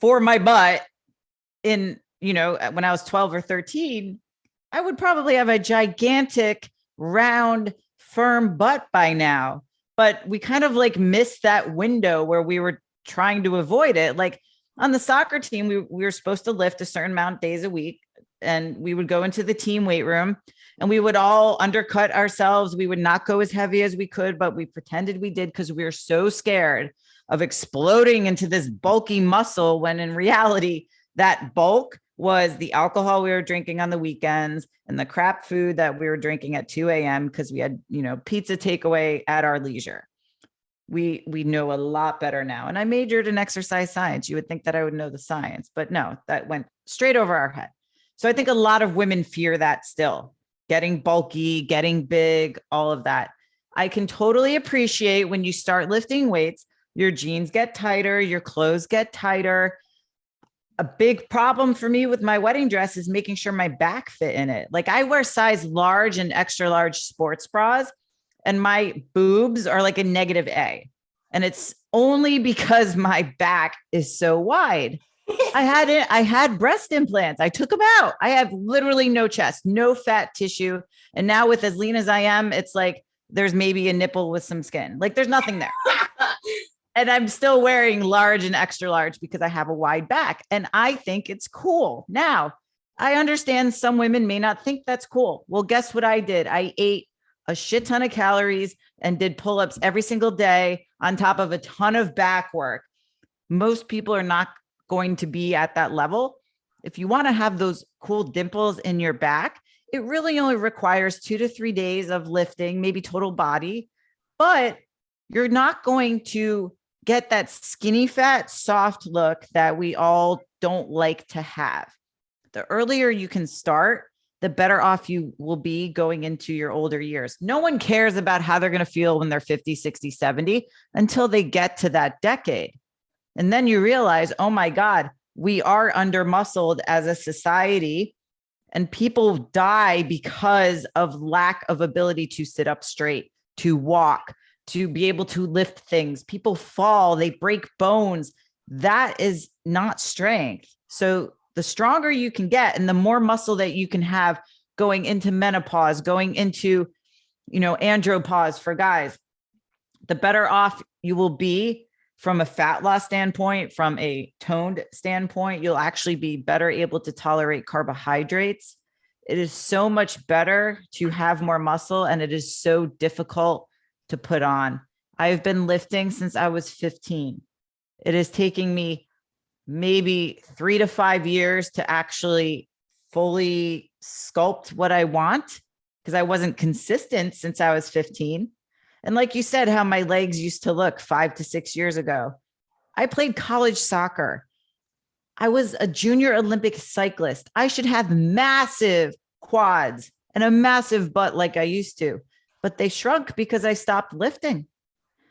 for my butt in, when I was 12 or 13, I would probably have a gigantic, round, firm butt by now. But we kind of like missed that window where we were trying to avoid it. Like on the soccer team, we were supposed to lift a certain amount of days a week, and we would go into the team weight room and we would all undercut ourselves. We would not go as heavy as we could, but we pretended we did because we were so scared of exploding into this bulky muscle, when in reality, that bulk was the alcohol we were drinking on the weekends and the crap food that we were drinking at 2 a.m. because we had, pizza takeaway at our leisure. We know a lot better now. And I majored in exercise science. You would think that I would know the science, but no, that went straight over our head. So I think a lot of women fear that still, getting bulky, getting big, all of that. I can totally appreciate when you start lifting weights, your jeans get tighter, your clothes get tighter. A big problem for me with my wedding dress is making sure my back fit in it. Like I wear size large and extra large sports bras, and my boobs are like a -A. And it's only because my back is so wide. I had breast implants. I took them out. I have literally no chest, no fat tissue. And now with as lean as I am, it's like there's maybe a nipple with some skin. Like there's nothing there. And I'm still wearing large and extra large because I have a wide back. And I think it's cool. Now, I understand some women may not think that's cool. Well, guess what I did? I ate a shit ton of calories and did pull-ups every single day on top of a ton of back work. Most people are not going to be at that level. If you want to have those cool dimples in your back, it really only requires 2 to 3 days of lifting, maybe total body, but you're not going to get that skinny fat, soft look that we all don't like to have. The earlier you can start, the better off you will be going into your older years. No one cares about how they're going to feel when they're 50, 60, 70 until they get to that decade. And then you realize, oh my God, we are under muscled as a society, and people die because of lack of ability to sit up straight, to walk, to be able to lift things. People fall, they break bones. That is not strength. So the stronger you can get and the more muscle that you can have going into menopause, going into, andropause for guys, the better off you will be from a fat loss standpoint, from a toned standpoint. You'll actually be better able to tolerate carbohydrates. It is so much better to have more muscle, and it is so difficult to put on. I've been lifting since I was 15. It is taking me maybe 3 to 5 years to actually fully sculpt what I want, because I wasn't consistent since I was 15. And like you said, how my legs used to look 5 to 6 years ago. I played college soccer. I was a junior Olympic cyclist. I should have massive quads and a massive butt like I used to, but they shrunk because I stopped lifting.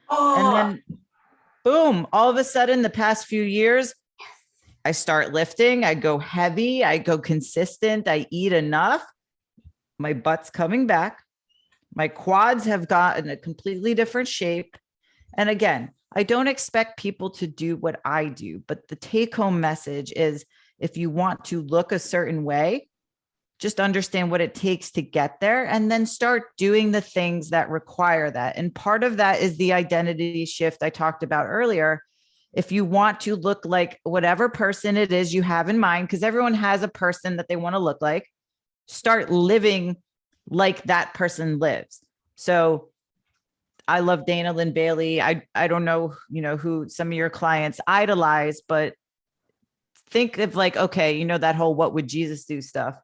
Oh. And then boom, all of a sudden the past few years, I start lifting, I go heavy, I go consistent, I eat enough. My butt's coming back. My quads have gotten a completely different shape. And again, I don't expect people to do what I do, but the take-home message is, if you want to look a certain way, just understand what it takes to get there, and then start doing the things that require that. And part of that is the identity shift I talked about earlier. If you want to look like whatever person it is you have in mind, because everyone has a person that they want to look like, start living like that person lives. So I love Dana Lynn Bailey. I don't know, who some of your clients idolize, but think of like, okay, that whole what would Jesus do stuff,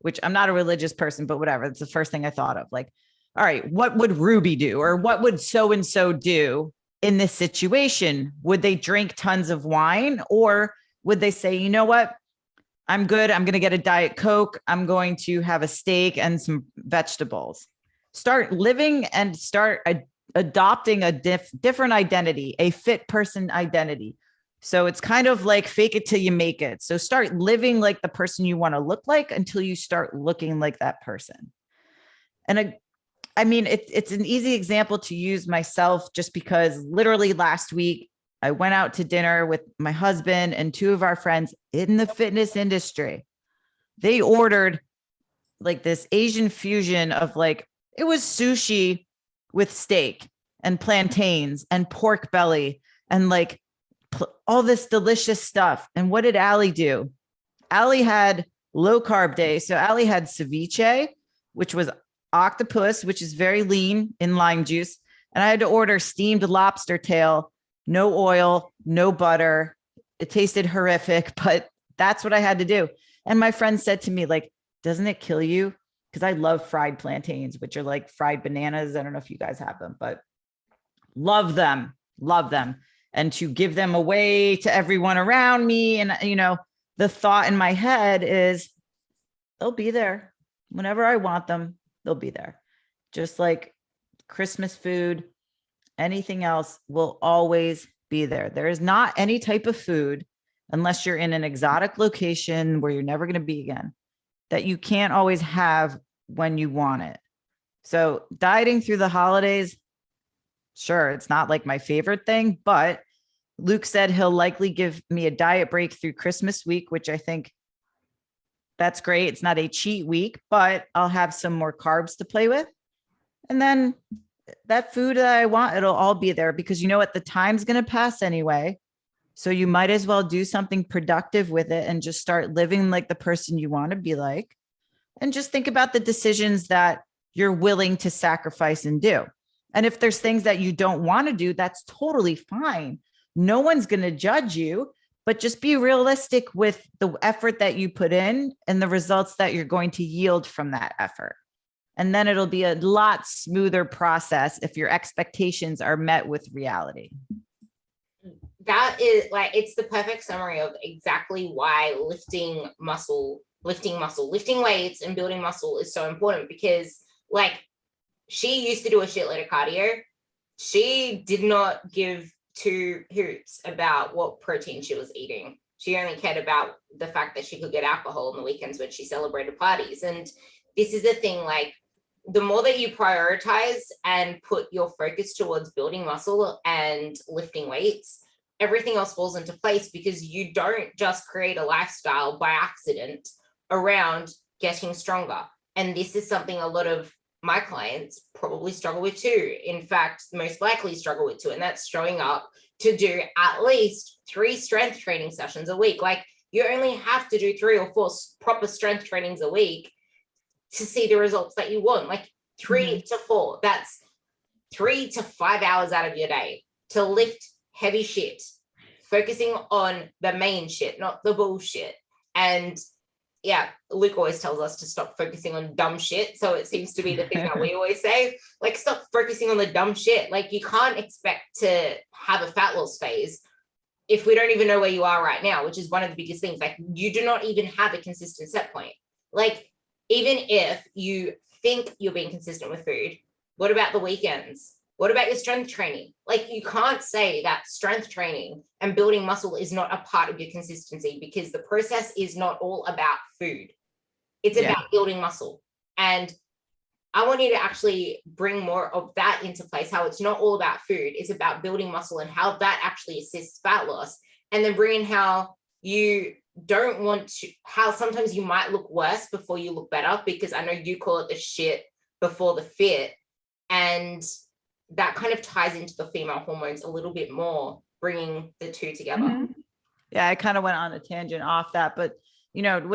which I'm not a religious person, but whatever. It's the first thing I thought of. Like, all right, what would Ruby do? Or what would so-and-so do in this situation? Would they drink tons of wine? Or would they say, you know what? I'm good. I'm going to get a Diet Coke. I'm going to have a steak and some vegetables. Start living and start adopting a different identity, a fit person identity. So it's kind of like fake it till you make it. So start living like the person you want to look like until you start looking like that person. And I mean, it's an easy example to use myself just because literally last week I went out to dinner with my husband and two of our friends in the fitness industry. They ordered like this Asian fusion of like, it was sushi with steak and plantains and pork belly and like all this delicious stuff. And what did Allie do? Allie had low carb day. So Allie had ceviche, which was octopus, which is very lean in lime juice. And I had to order steamed lobster tail, no oil, no butter. It tasted horrific, but that's what I had to do. And my friend said to me, like, doesn't it kill you? Because I love fried plantains, which are like fried bananas. I don't know if you guys have them, but love them. And to give them away to everyone around me. And, you know, the thought in my head is they'll be there whenever I want them. They'll be there. Just like Christmas food, anything else will always be there. There is not any type of food, unless you're in an exotic location where you're never going to be again, that you can't always have when you want it. So dieting through the holidays, sure, it's not like my favorite thing, but Luke said he'll likely give me a diet break through Christmas week, which I think that's great. It's not a cheat week, but I'll have some more carbs to play with. And then that food that I want, it'll all be there because you know what? The time's going to pass anyway. So you might as well do something productive with it and just start living like the person you want to be like. And just think about the decisions that you're willing to sacrifice and do. And if there's things that you don't want to do, that's totally fine. No one's going to judge you, but just be realistic with the effort that you put in and the results that you're going to yield from that effort. And then it'll be a lot smoother process if your expectations are met with reality. That is like, it's the perfect summary of exactly why lifting weights and building muscle is so important, because like she used to do a shitload of cardio. She did not give two hoots about what protein she was eating. She only cared about the fact that she could get alcohol on the weekends when she celebrated parties. And this is the thing, like the more that you prioritize and put your focus towards building muscle and lifting weights, everything else falls into place, because you don't just create a lifestyle by accident around getting stronger. And this is something a lot of my clients probably struggle with too. In fact, most likely struggle with too. And that's showing up to do at least 3 strength training sessions a week. Like you only have to do 3 or 4 proper strength trainings a week to see the results that you want. Like 3 to 4, that's 3 to 5 hours out of your day to lift heavy shit, focusing on the main shit, not the bullshit. And yeah, Luke always tells us to stop focusing on dumb shit. So it seems to be the thing that we always say, like, stop focusing on the dumb shit. Like you can't expect to have a fat loss phase if we don't even know where you are right now, which is one of the biggest things. Like you do not even have a consistent set point. Like even if you think you're being consistent with food, what about the weekends? What about your strength training? Like you can't say that strength training and building muscle is not a part of your consistency, because the process is not all about food. It's about building muscle. And I want you to actually bring more of that into place, how it's not all about food. It's about building muscle and how that actually assists fat loss. And then bring in how you don't want to, how sometimes you might look worse before you look better, because I know you call it the shit before the fit. And that kind of ties into the female hormones a little bit more, bringing the two together. Yeah, I kind of went on a tangent off that, but you know,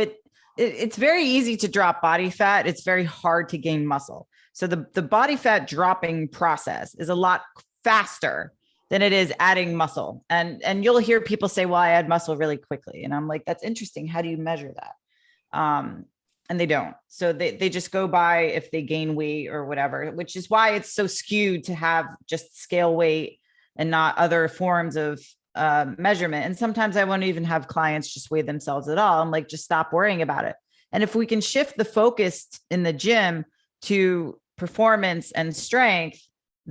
it's very easy to drop body fat. It's very hard to gain muscle. So the body fat dropping process is a lot faster than it is adding muscle. And you'll hear people say, well, I add muscle really quickly. And I'm like, that's interesting. How do you measure that? And they don't. So they just go by if they gain weight or whatever, which is why it's so skewed to have just scale weight and not other forms of measurement. And sometimes I won't even have clients just weigh themselves at all. I'm like, just stop worrying about it. And if we can shift the focus in the gym to performance and strength,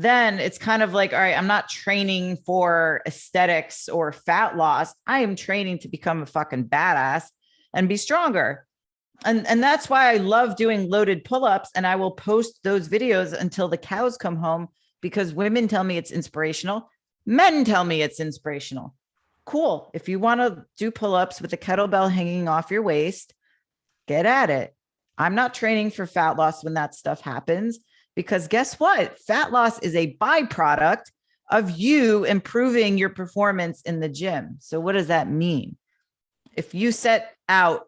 then it's kind of like, all right, I'm not training for aesthetics or fat loss. I am training to become a fucking badass and be stronger. And that's why I love doing loaded pull-ups, and I will post those videos until the cows come home, because women tell me it's inspirational. Men tell me it's inspirational. Cool. If you want to do pull-ups with a kettlebell hanging off your waist, get at it. I'm not training for fat loss when that stuff happens, because guess what? Fat loss is a byproduct of you improving your performance in the gym. So what does that mean? If you set out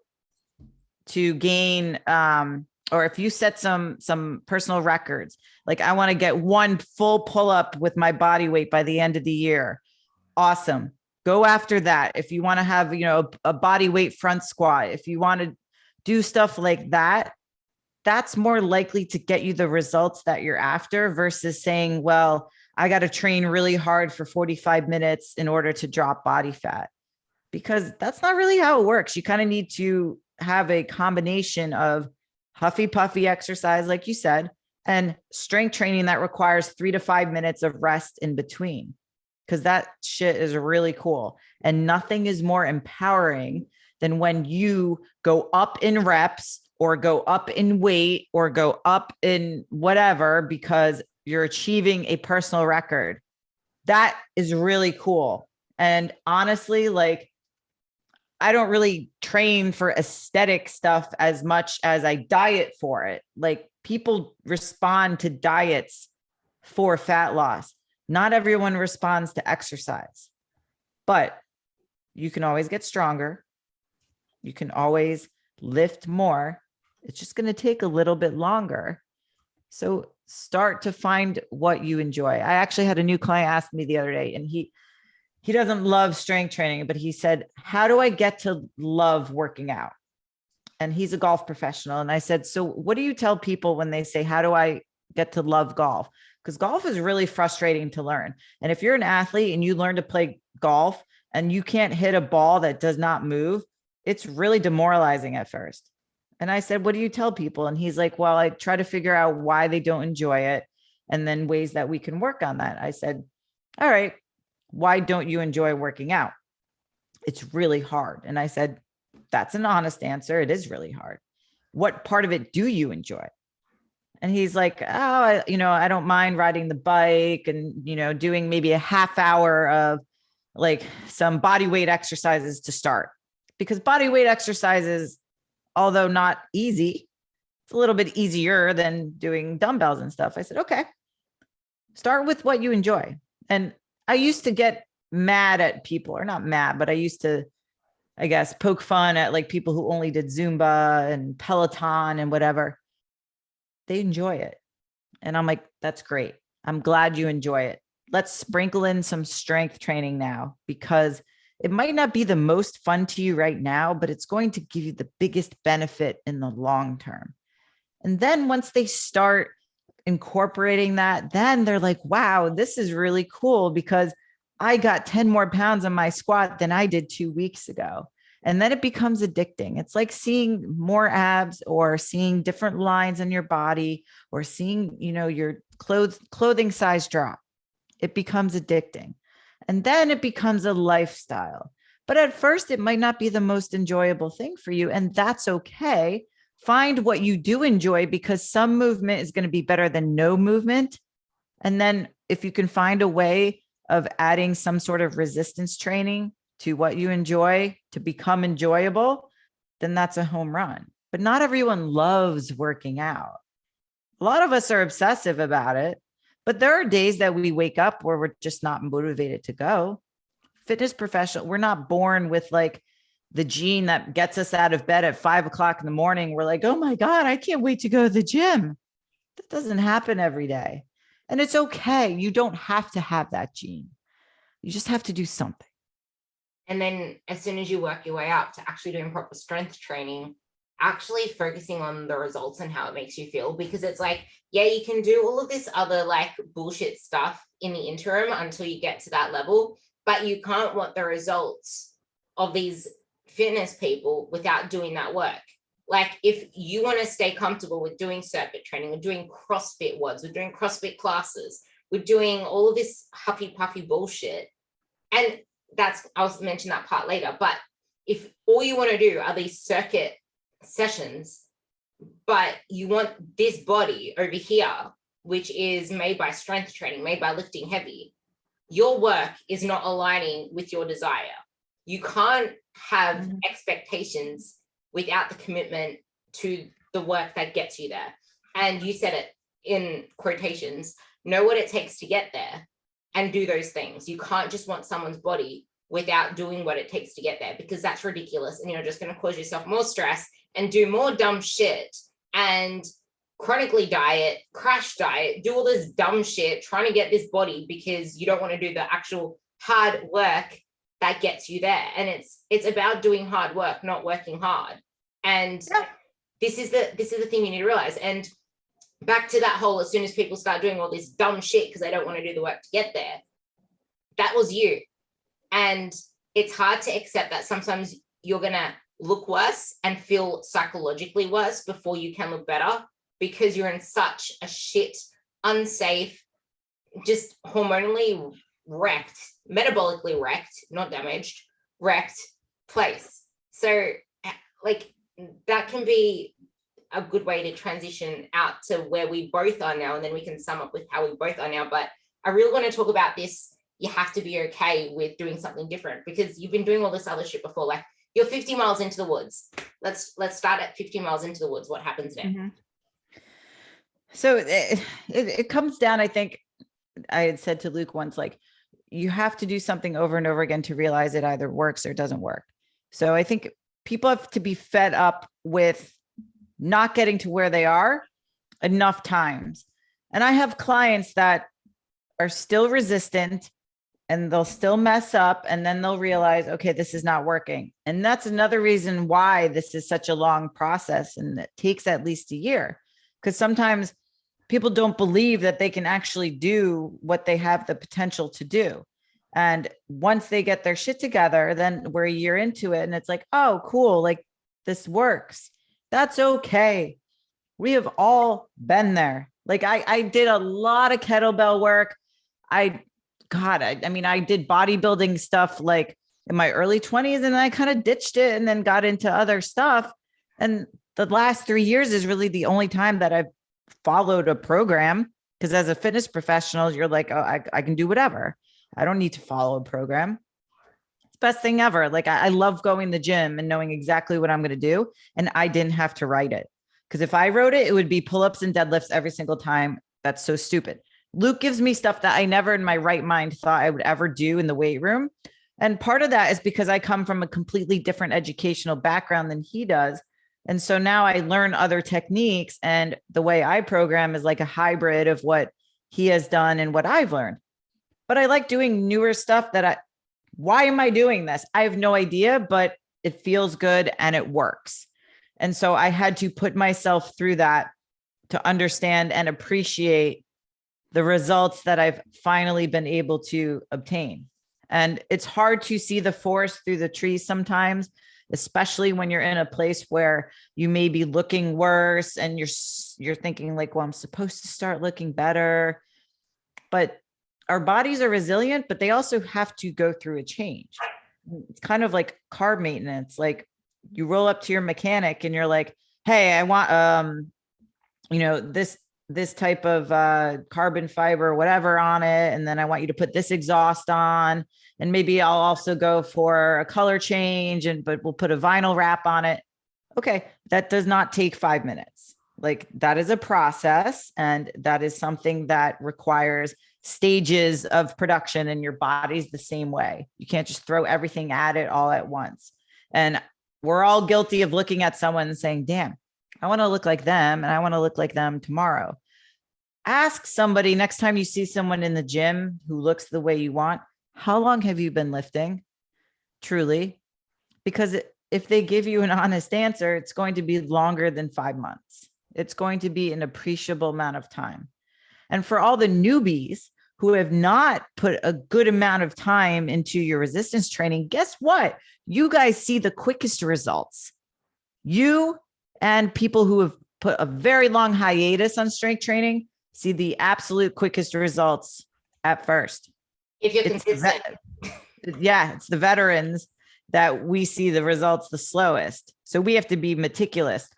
to gain, or if you set some personal records, like I want to get one full pull-up with my body weight by the end of the year, awesome. Go after that. If you want to have, a body weight front squat, if you want to do stuff like that, that's more likely to get you the results that you're after, versus saying, well, I got to train really hard for 45 minutes in order to drop body fat, because that's not really how it works. You kind of need to have a combination of huffy puffy exercise, like you said, and strength training that requires 3 to 5 minutes of rest in between, because that shit is really cool. And nothing is more empowering than when you go up in reps or go up in weight or go up in whatever, because you're achieving a personal record. That is really cool. And honestly, like, I don't really train for aesthetic stuff as much as I diet for it. Like, people respond to diets for fat loss. Not everyone responds to exercise, but you can always get stronger. You can always lift more. It's just going to take a little bit longer. So start to find what you enjoy. I actually had a new client ask me the other day, and he doesn't love strength training, but he said, how do I get to love working out? And he's a golf professional. And I said, so what do you tell people when they say, how do I get to love golf? Because golf is really frustrating to learn. And if you're an athlete and you learn to play golf and you can't hit a ball that does not move, it's really demoralizing at first. And I said, what do you tell people? And he's like, well, I try to figure out why they don't enjoy it, and then ways that we can work on that. I said, all right, why don't you enjoy working out? It's really hard. And I said, that's an honest answer. It is really hard. What part of it do you enjoy? And he's like, oh, I don't mind riding the bike and, doing maybe a half hour of like some body weight exercises to start, because body weight exercises, although not easy, it's a little bit easier than doing dumbbells and stuff. I said, okay, start with what you enjoy. And I used to get mad at people, or not mad, but I used to, I guess, poke fun at like people who only did Zumba and Peloton and whatever. They enjoy it. And I'm like, that's great. I'm glad you enjoy it. Let's sprinkle in some strength training now, because it might not be the most fun to you right now, but it's going to give you the biggest benefit in the long term. And then once they start incorporating that, then they're like, wow, this is really cool, because I got 10 more pounds on my squat than I did 2 weeks ago. And then it becomes addicting. It's like seeing more abs, or seeing different lines in your body, or seeing, your clothing size drop. It becomes addicting. And then it becomes a lifestyle. But at first, it might not be the most enjoyable thing for you. And that's okay. Find what you do enjoy, because some movement is going to be better than no movement. And then if you can find a way of adding some sort of resistance training to what you enjoy to become enjoyable, then that's a home run. But not everyone loves working out. A lot of us are obsessive about it, but there are days that we wake up where we're just not motivated to go. Fitness professional, we're not born with like the gene that gets us out of bed at 5 o'clock in the morning. We're like, oh my God, I can't wait to go to the gym. That doesn't happen every day. And it's okay. You don't have to have that gene. You just have to do something. And then as soon as you work your way up to actually doing proper strength training, actually focusing on the results and how it makes you feel, because it's like, yeah, you can do all of this other like bullshit stuff in the interim until you get to that level, but you can't want the results of these fitness people without doing that work. Like, if you want to stay comfortable with doing circuit training or doing CrossFit WODs or doing CrossFit classes, we're doing all of this huffy puffy bullshit. And I'll mention that part later. But if all you want to do are these circuit sessions, but you want this body over here, which is made by strength training, made by lifting heavy, your work is not aligning with your desire. You can't have expectations without the commitment to the work that gets you there. And you said it in quotations, know what it takes to get there and do those things. You can't just want someone's body without doing what it takes to get there, because that's ridiculous. And you're just going to cause yourself more stress and do more dumb shit and chronically diet, crash diet, do all this dumb shit, trying to get this body because you don't want to do the actual hard work that gets you there. And it's about doing hard work, not working hard. And this is the thing you need to realize. And back to that whole, as soon as people start doing all this dumb shit because they don't want to do the work to get there, that was you. And it's hard to accept that sometimes you're going to look worse and feel psychologically worse before you can look better, because you're in such a shit, unsafe, just hormonally wrecked, metabolically wrecked, not damaged, wrecked place. So like that can be a good way to transition out to where we both are now, and then we can sum up with how we both are now. But I really want to talk about this. You have to be okay with doing something different, because you've been doing all this other shit before. Like, you're 50 miles into the woods. Let's start at 50 miles into the woods. What happens now? Mm-hmm. So it comes down, I think I had said to Luke once, like, you have to do something over and over again to realize it either works or doesn't work. So I think people have to be fed up with not getting to where they are enough times. And I have clients that are still resistant, and they'll still mess up, and then they'll realize, okay, this is not working. And that's another reason why this is such a long process, and it takes at least a year, because sometimes people don't believe that they can actually do what they have the potential to do. And once they get their shit together, then we're a year into it and it's like, oh, cool. Like, this works. That's okay. We have all been there. Like, I did a lot of kettlebell work. I did bodybuilding stuff like in my early 20s, and then I kind of ditched it and then got into other stuff. And the last 3 years is really the only time that I've followed a program, because as a fitness professional, you're like, oh, I can do whatever. I don't need to follow a program. It's the best thing ever. Like, I love going to the gym and knowing exactly what I'm going to do. And I didn't have to write it, because if I wrote it, it would be pull-ups and deadlifts every single time. That's so stupid. Luke gives me stuff that I never in my right mind thought I would ever do in the weight room. And part of that is because I come from a completely different educational background than he does. And so now I learn other techniques, and the way I program is like a hybrid of what he has done and what I've learned. But I like doing newer stuff why am I doing this? I have no idea, but it feels good and it works. And so I had to put myself through that to understand and appreciate the results that I've finally been able to obtain. And it's hard to see the forest through the trees sometimes, especially when you're in a place where you may be looking worse and you're thinking like, well, I'm supposed to start looking better. But our bodies are resilient, but they also have to go through a change. It's kind of like car maintenance. Like, you roll up to your mechanic and you're like, hey, I want, this type of carbon fiber or whatever on it. And then I want you to put this exhaust on, and maybe I'll also go for a color change, but we'll put a vinyl wrap on it. Okay. That does not take 5 minutes. Like, that is a process, and that is something that requires stages of production, and your body's the same way. You can't just throw everything at it all at once. And we're all guilty of looking at someone and saying, damn, I want to look like them, and I want to look like them tomorrow. Ask somebody next time you see someone in the gym who looks the way you want, how long have you been lifting? Truly. Because if they give you an honest answer, it's going to be longer than 5 months. It's going to be an appreciable amount of time. And for all the newbies who have not put a good amount of time into your resistance training, guess what? You guys see the quickest results. You and people who have put a very long hiatus on strength training, see the absolute quickest results at first. If you're consistent. It's the veterans that we see the results the slowest. So we have to be meticulous.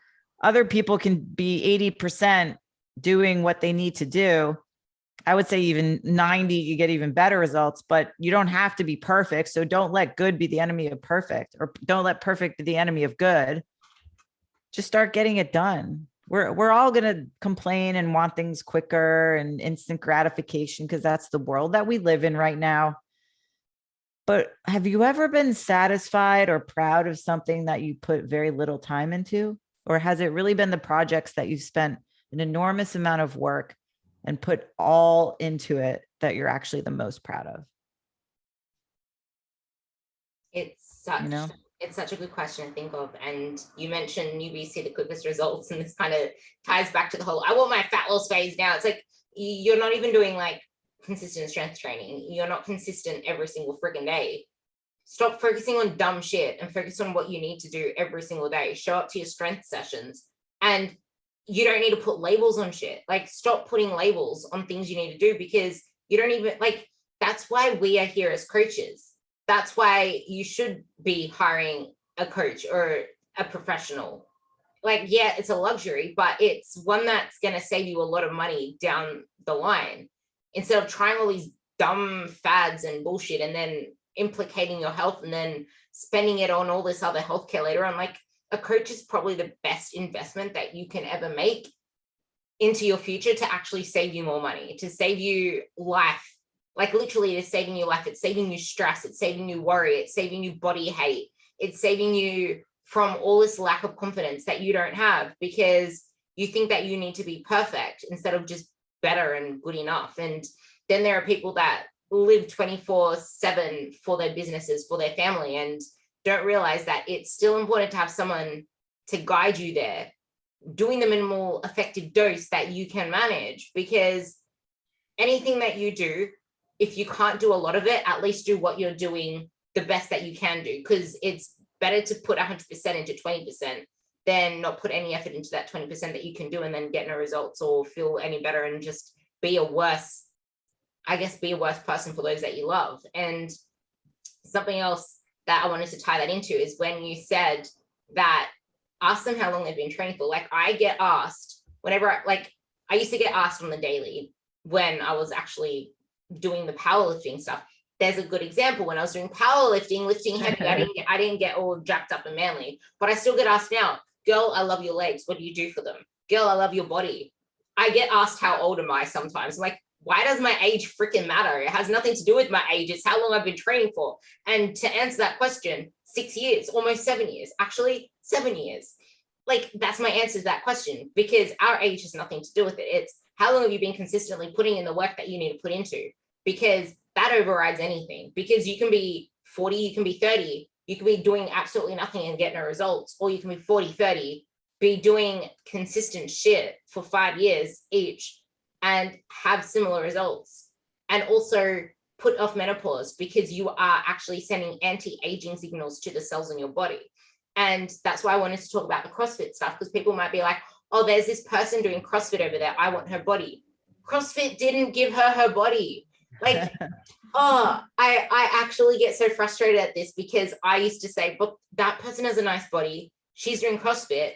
Other people can be 80% doing what they need to do. I would say even 90, you get even better results, but you don't have to be perfect. So don't let good be the enemy of perfect, or don't let perfect be the enemy of good. Just start getting it done. We're all going to complain and want things quicker and instant gratification because that's the world that we live in right now. But have you ever been satisfied or proud of something that you put very little time into? Or has it really been the projects that you've spent an enormous amount of work and put all into it that you're actually the most proud of? It's such a good question to think of. And you mentioned newbies see the quickest results, and this kind of ties back to the whole, I want my fat loss phase now. It's like, you're not even doing like consistent strength training. You're not consistent every single freaking day. Stop focusing on dumb shit and focus on what you need to do every single day. Show up to your strength sessions, and you don't need to put labels on shit. Like, stop putting labels on things you need to do, because you don't even, like, that's why we are here as coaches. That's why you should be hiring a coach or a professional. Like, yeah, it's a luxury, but it's one that's going to save you a lot of money down the line, instead of trying all these dumb fads and bullshit and then implicating your health and then spending it on all this other healthcare later on. Like, a coach is probably the best investment that you can ever make into your future to actually save you more money, to save you life. Like, literally, it's saving you life. It's saving you stress. It's saving you worry. It's saving you body hate. It's saving you from all this lack of confidence that you don't have, because you think that you need to be perfect instead of just better and good enough. And then there are people that live 24/7 for their businesses, for their family, and don't realize that it's still important to have someone to guide you there, doing the minimal effective dose that you can manage. Because anything that you do, if you can't do a lot of it, at least do what you're doing the best that you can do, because it's better to put 100% into 20% than not put any effort into that 20% that you can do and then get no results or feel any better and just be a worse person for those that you love. And something else that I wanted to tie that into is when you said that, ask them how long they've been training for. Like, I get asked whenever I used to get asked on the daily when I was actually doing the powerlifting stuff. There's a good example. When I was doing powerlifting, lifting heavy, I didn't get all jacked up and manly, but I still get asked now, girl, I love your legs. What do you do for them? Girl, I love your body. I get asked how old am I sometimes. I'm like, why does my age freaking matter? It has nothing to do with my age. It's how long I've been training for. And to answer that question, 6 years, almost 7 years, actually 7 years. Like, that's my answer to that question, because our age has nothing to do with it. It's how long have you been consistently putting in the work that you need to put into, because that overrides anything. Because you can be 40, you can be 30, you can be doing absolutely nothing and get no results, or you can be 40, 30, be doing consistent shit for 5 years each and have similar results. And also put off menopause, because you are actually sending anti-aging signals to the cells in your body. And that's why I wanted to talk about the CrossFit stuff, because people might be like, oh, there's this person doing CrossFit over there, I want her body. CrossFit didn't give her body. Like, I actually get so frustrated at this, because I used to say, but that person has a nice body, she's doing CrossFit,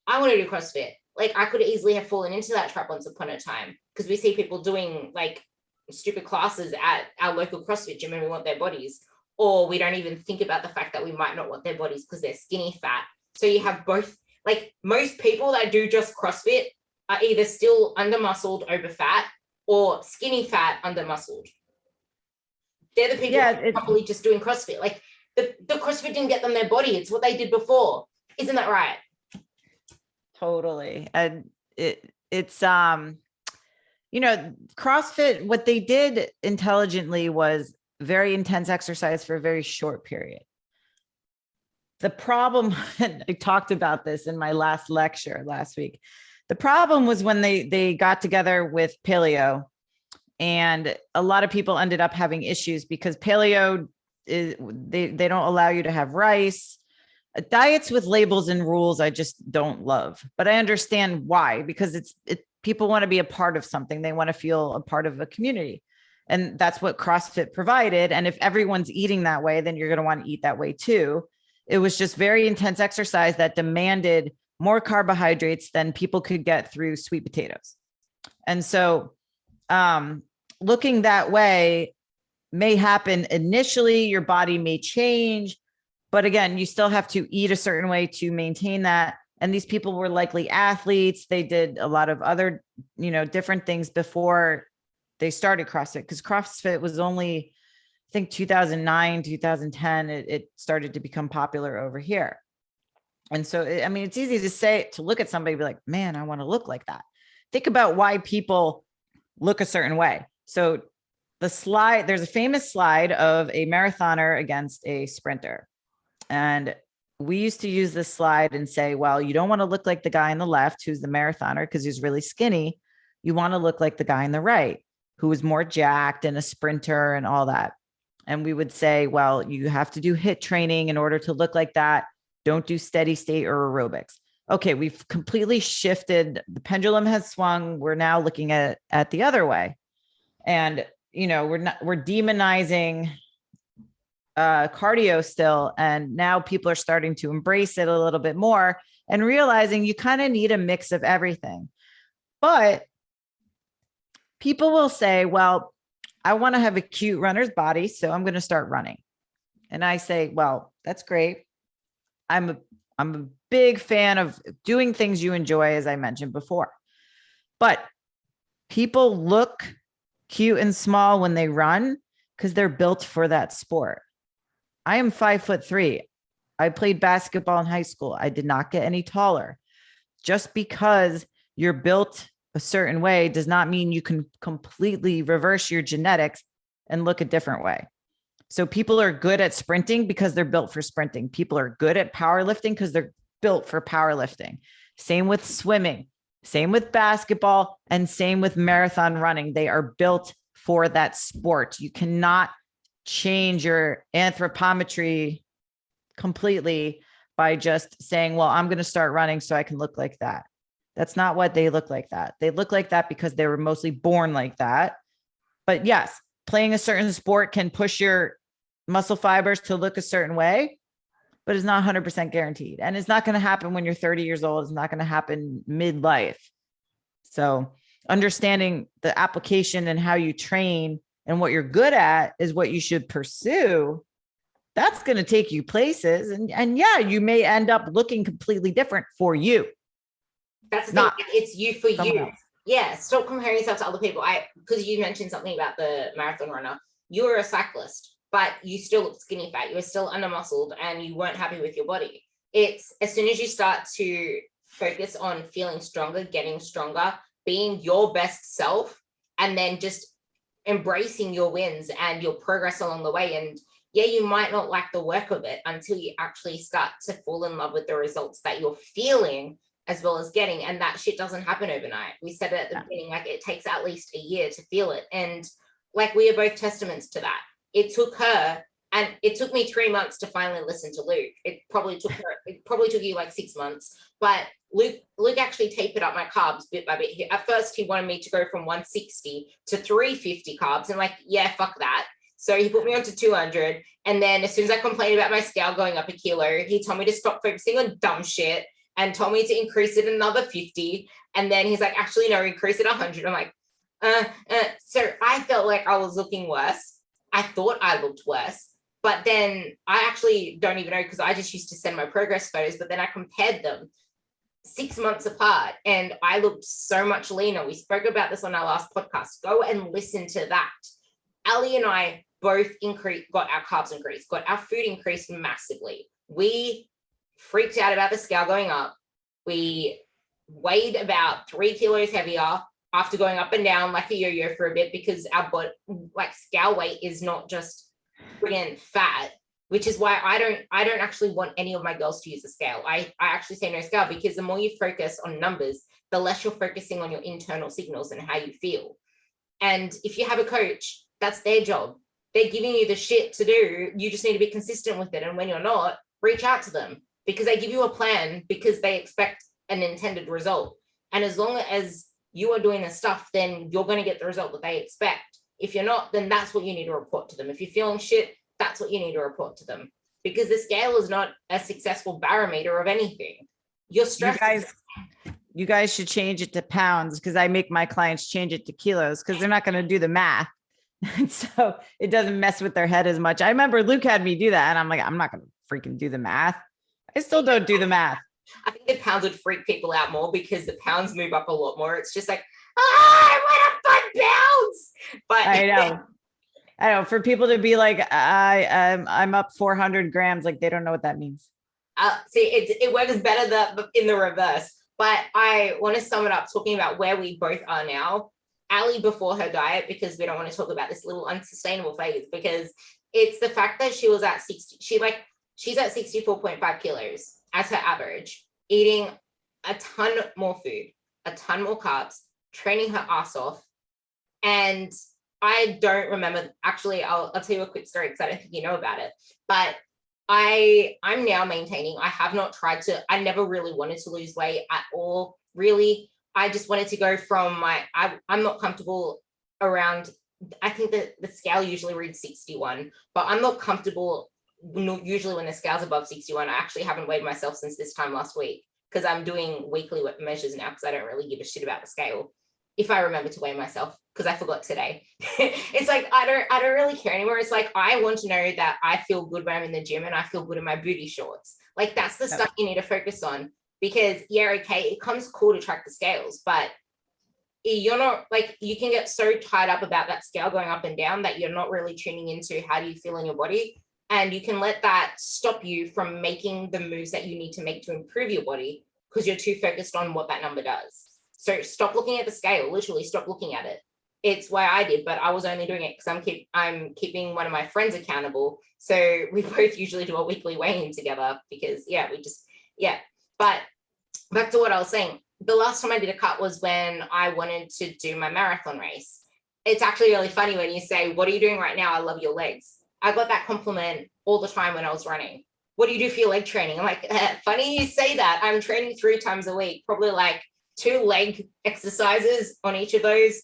I want to do CrossFit. Like, I could easily have fallen into that trap once upon a time, because we see people doing like stupid classes at our local CrossFit gym and we want their bodies, or we don't even think about the fact that we might not want their bodies because they're skinny fat. So you have both. Like, most people that do just CrossFit are either still under muscled, over fat, or skinny fat, under muscled. They're the people that are probably just doing CrossFit. Like, the CrossFit didn't get them their body. It's what they did before. Isn't that right? Totally. And it's CrossFit, what they did intelligently was very intense exercise for a very short period. The problem, and I talked about this in my last lecture last week, the problem was when they got together with paleo, and a lot of people ended up having issues because paleo they don't allow you to have rice. Diets with labels and rules I just don't love, but I understand why, because people want to be a part of something. They want to feel a part of a community. And that's what CrossFit provided. And if everyone's eating that way, then you're going to want to eat that way too. It was just very intense exercise that demanded more carbohydrates than people could get through sweet potatoes. And so looking that way may happen initially, your body may change, but again, you still have to eat a certain way to maintain that. And these people were likely athletes. They did a lot of other, different things before they started CrossFit, because CrossFit was only, I think 2009, 2010, it started to become popular over here. And so, it's easy to look at somebody and be like, man, I want to look like that. Think about why people look a certain way. So there's a famous slide of a marathoner against a sprinter. And we used to use this slide and say, well, you don't want to look like the guy on the left, who's the marathoner, because he's really skinny. You want to look like the guy on the right, who is more jacked and a sprinter and all that. And we would say, well, you have to do HIIT training in order to look like that. Don't do steady state or aerobics. Okay, we've completely shifted. The pendulum has swung. We're now looking at the other way. And, we're demonizing cardio still. And now people are starting to embrace it a little bit more and realizing you kind of need a mix of everything. But people will say, well, I want to have a cute runner's body, so I'm going to start running. And I say, well, that's great. I'm a big fan of doing things you enjoy, as I mentioned before. But people look cute and small when they run because they're built for that sport. I am 5'3". I played basketball in high school. I did not get any taller. Just because you're built a certain way does not mean you can completely reverse your genetics and look a different way. So people are good at sprinting because they're built for sprinting. People are good at powerlifting because they're built for powerlifting. Same with swimming, same with basketball, and same with marathon running. They are built for that sport. You cannot change your anthropometry completely by just saying, well, I'm going to start running so I can look like that. That's not what they look like that. They look like that because they were mostly born like that. But yes, playing a certain sport can push your muscle fibers to look a certain way, but it's not 100% guaranteed. And it's not going to happen when you're 30 years old. It's not going to happen midlife. So understanding the application and how you train and what you're good at is what you should pursue. That's going to take you places. And yeah, you may end up looking completely different for you. That's the thing. It's you for you. Else. Yeah. Stop comparing yourself to other people. Because you mentioned something about the marathon runner. You're a cyclist, but you still look skinny fat. You were still under-muscled and you weren't happy with your body. It's as soon as you start to focus on feeling stronger, getting stronger, being your best self, and then just embracing your wins and your progress along the way. And yeah, you might not like the work of it until you actually start to fall in love with the results that you're feeling as well as getting. And that shit doesn't happen overnight. We said it at the beginning, like it takes at least a year to feel it. And like we are both testaments to that. It took her, and it took me 3 months to finally listen to Luke. It probably took you like 6 months, but Luke actually tapered up my carbs bit by bit. At first he wanted me to go from 160 to 350 carbs, and like, yeah, fuck that. So he put me on to 200. And then as soon as I complained about my scale going up a kilo, he told me to stop focusing on dumb shit and told me to increase it another 50. And then he's like, actually, no, increase it 100. I'm like, so I felt like I was looking worse. I thought I looked worse, but then I actually don't even know, because I just used to send my progress photos, but then I compared them 6 months apart and I looked so much leaner. We spoke about this on our last podcast. Go and listen to that. Ali and I both got our carbs increased, got our food increased massively. We freaked out about the scale going up. We weighed about 3 kilos heavier after going up and down like a yo-yo for a bit, because our body, like, scale weight is not just friggin' fat, which is why I don't actually want any of my girls to use a scale. I actually say no scale, because the more you focus on numbers, the less you're focusing on your internal signals and how you feel. And if you have a coach, that's their job. They're giving you the shit to do. You just need to be consistent with it. And when you're not, reach out to them, because they give you a plan because they expect an intended result. And as long as you are doing the stuff, then you're going to get the result that they expect. If you're not, then that's what you need to report to them. If you're feeling shit, that's what you need to report to them, because the scale is not a successful barometer of anything. You're stressed. You guys should change it to pounds, because I make my clients change it to kilos because they're not going to do the math. And so it doesn't mess with their head as much. I remember Luke had me do that and I'm like, I'm not going to freaking do the math. I still don't do the math. I think the pounds would freak people out more because the pounds move up a lot more. It's just like, I went up 5 pounds. But I know for people to be like, I'm up 400 grams. Like they don't know what that means. See, it works better in the reverse. But I want to sum it up talking about where we both are now. Ali before her diet, because we don't want to talk about this little unsustainable phase, because it's the fact that she was at 60, she's at 64.5 kilos as her average, eating a ton more food, a ton more carbs, training her ass off. And I don't remember, actually, I'll tell you a quick story because I don't think you know about it, but I'm now maintaining. I have not tried to, I never really wanted to lose weight at all, really. I just wanted to go from I'm not comfortable around, I think that the scale usually reads 61, but I'm not comfortable usually when the scale's above 61. I actually haven't weighed myself since this time last week because I'm doing weekly measures now because I don't really give a shit about the scale. If I remember to weigh myself, because I forgot today. It's like, I don't really care anymore. It's like, I want to know that I feel good when I'm in the gym and I feel good in my booty shorts. Like that's the stuff you need to focus on. Because okay, it comes cool to track the scales, but you're not like, you can get so tied up about that scale going up and down that you're not really tuning into how do you feel in your body. And you can let that stop you from making the moves that you need to make to improve your body because you're too focused on what that number does. So stop looking at the scale, literally stop looking at it. It's why I did, but I was only doing it because I'm keeping one of my friends accountable. So we both usually do a weekly weigh-in together because But back to what I was saying, the last time I did a cut was when I wanted to do my marathon race. It's actually really funny when you say, what are you doing right now? I love your legs. I got that compliment all the time when I was running. What do you do for your leg training? I'm like, funny you say that. I'm training 3 times a week, probably like 2 leg exercises on each of those.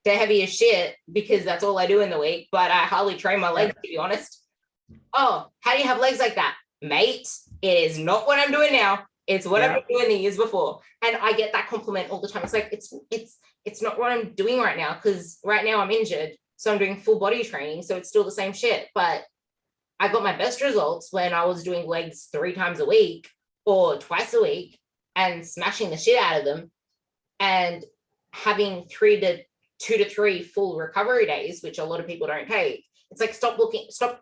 They're heavy as shit because that's all I do in the week, but I hardly train my legs, to be honest. Oh, how do you have legs like that? Mate, it is not what I'm doing now. It's what I've been doing the years before. And I get that compliment all the time. It's like, it's not what I'm doing right now, because right now I'm injured. So I'm doing full body training. So it's still the same shit. But I got my best results when I was doing legs 3 times a week or twice a week and smashing the shit out of them and having 2 to 3 full recovery days, which a lot of people don't take. It's like, stop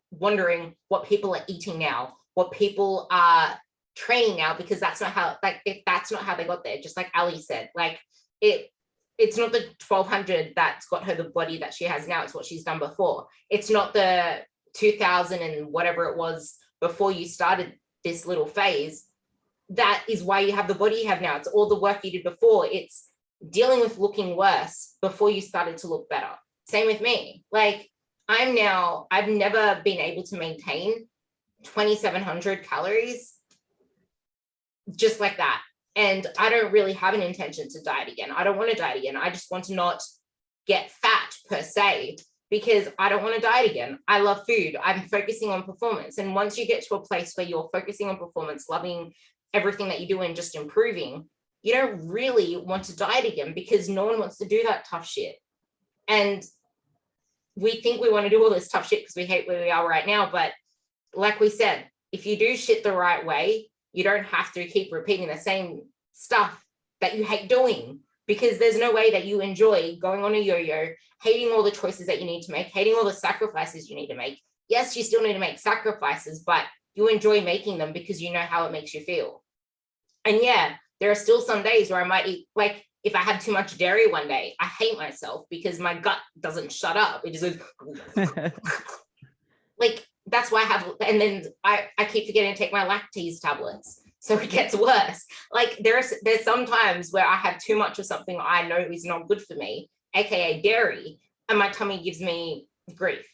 wondering what people are eating now, what people are training now, because that's not how, like, if that's not how they got there, just like Ali said, like it's not the 1200 that's got her the body that she has now. It's what she's done before. It's not the 2000 and whatever it was before you started this little phase. That is why you have the body you have now. It's all the work you did before. It's dealing with looking worse before you started to look better. Same with me. Like, I've never been able to maintain 2,700 calories just like that. And I don't really have an intention to diet again. I don't want to diet again. I just want to not get fat per se, because I don't want to diet again. I love food. I'm focusing on performance. And once you get to a place where you're focusing on performance, loving everything that you do and just improving, you don't really want to diet again, because no one wants to do that tough shit. And we think we want to do all this tough shit because we hate where we are right now. But like we said, if you do shit the right way, you don't have to keep repeating the same stuff that you hate doing, because there's no way that you enjoy going on a yo-yo, hating all the choices that you need to make, hating all the sacrifices you need to make. Yes, you still need to make sacrifices, but you enjoy making them because you know how it makes you feel. And yeah, there are still some days where I might eat, like if I had too much dairy one day, I hate myself because my gut doesn't shut up. It just goes like, that's why I have, and then I keep forgetting to take my lactase tablets. So it gets worse. Like there's some times where I have too much of something I know is not good for me, AKA dairy, and my tummy gives me grief.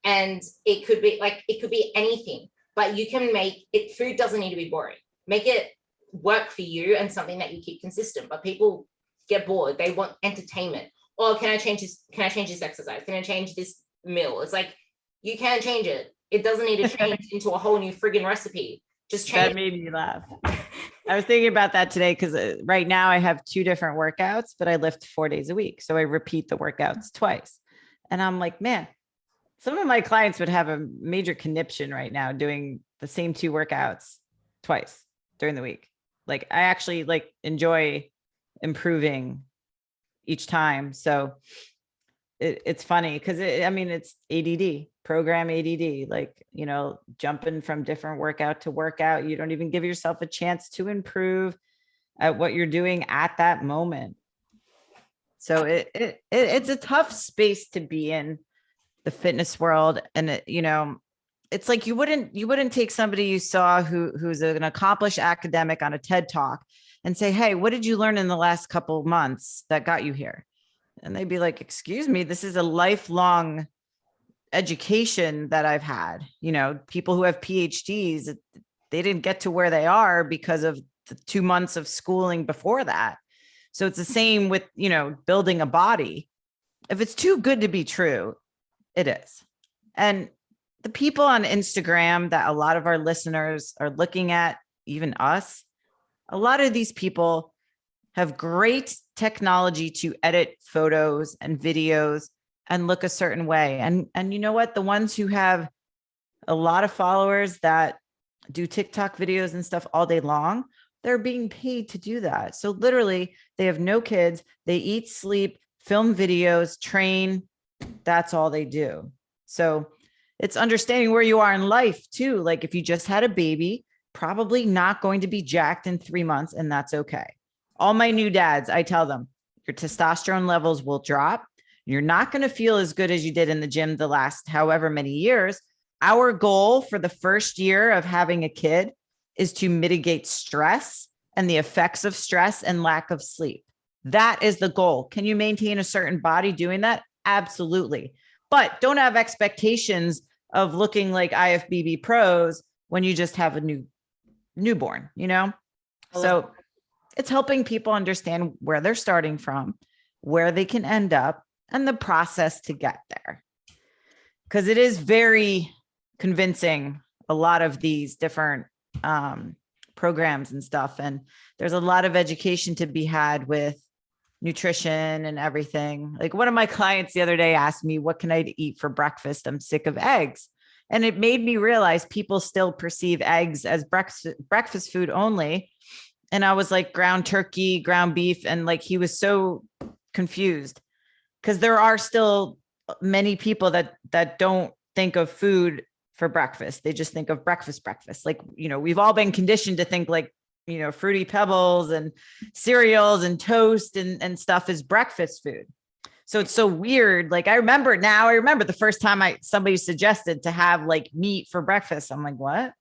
And it could be anything, but you can make it, food doesn't need to be boring. Make it work for you and something that you keep consistent. But people get bored. They want entertainment. Or can I change this exercise? Can I change this meal? It's like, you can't change it. It doesn't need to change into a whole new friggin' recipe. Just change. That made me laugh. I was thinking about that today because right now I have 2 different workouts, but I lift 4 days a week. So I repeat the workouts twice. And I'm like, man, some of my clients would have a major conniption right now doing the same 2 workouts twice during the week. Like I actually like enjoy improving each time. So it's funny because it's ADD, program ADD, like, jumping from different workout to workout. You don't even give yourself a chance to improve at what you're doing at that moment. So it's a tough space to be in, the fitness world. And it's like you wouldn't take somebody you saw who's an accomplished academic on a TED Talk and say, hey, what did you learn in the last couple of months that got you here? And they'd be like, excuse me, this is a lifelong education that I've had. People who have PhDs, they didn't get to where they are because of the 2 months of schooling before that. So it's the same with, building a body. If it's too good to be true, it is. And the people on Instagram that a lot of our listeners are looking at, even us, a lot of these people have great technology to edit photos and videos and look a certain way. And you know what? The ones who have a lot of followers that do TikTok videos and stuff all day long, they're being paid to do that. So literally they have no kids, they eat, sleep, film videos, train. That's all they do. So it's understanding where you are in life too. Like if you just had a baby, probably not going to be jacked in 3 months, and that's okay. All my new dads, I tell them, your testosterone levels will drop. You're not going to feel as good as you did in the gym the last however many years. Our goal for the first year of having a kid is to mitigate stress and the effects of stress and lack of sleep. That is the goal. Can you maintain a certain body doing that? Absolutely. But don't have expectations of looking like IFBB pros when you just have a newborn, So it's helping people understand where they're starting from, where they can end up, and the process to get there. Because it is very convincing, a lot of these different programs and stuff. And there's a lot of education to be had with nutrition and everything. Like one of my clients the other day asked me, what can I eat for breakfast? I'm sick of eggs. And it made me realize people still perceive eggs as breakfast food only. And I was like, ground turkey, ground beef. And like, he was so confused because there are still many people that don't think of food for breakfast. They just think of breakfast. Like, we've all been conditioned to think like, Fruity Pebbles and cereals and toast and stuff is breakfast food. So it's so weird. Like I remember the first time somebody suggested to have like meat for breakfast. I'm like, what?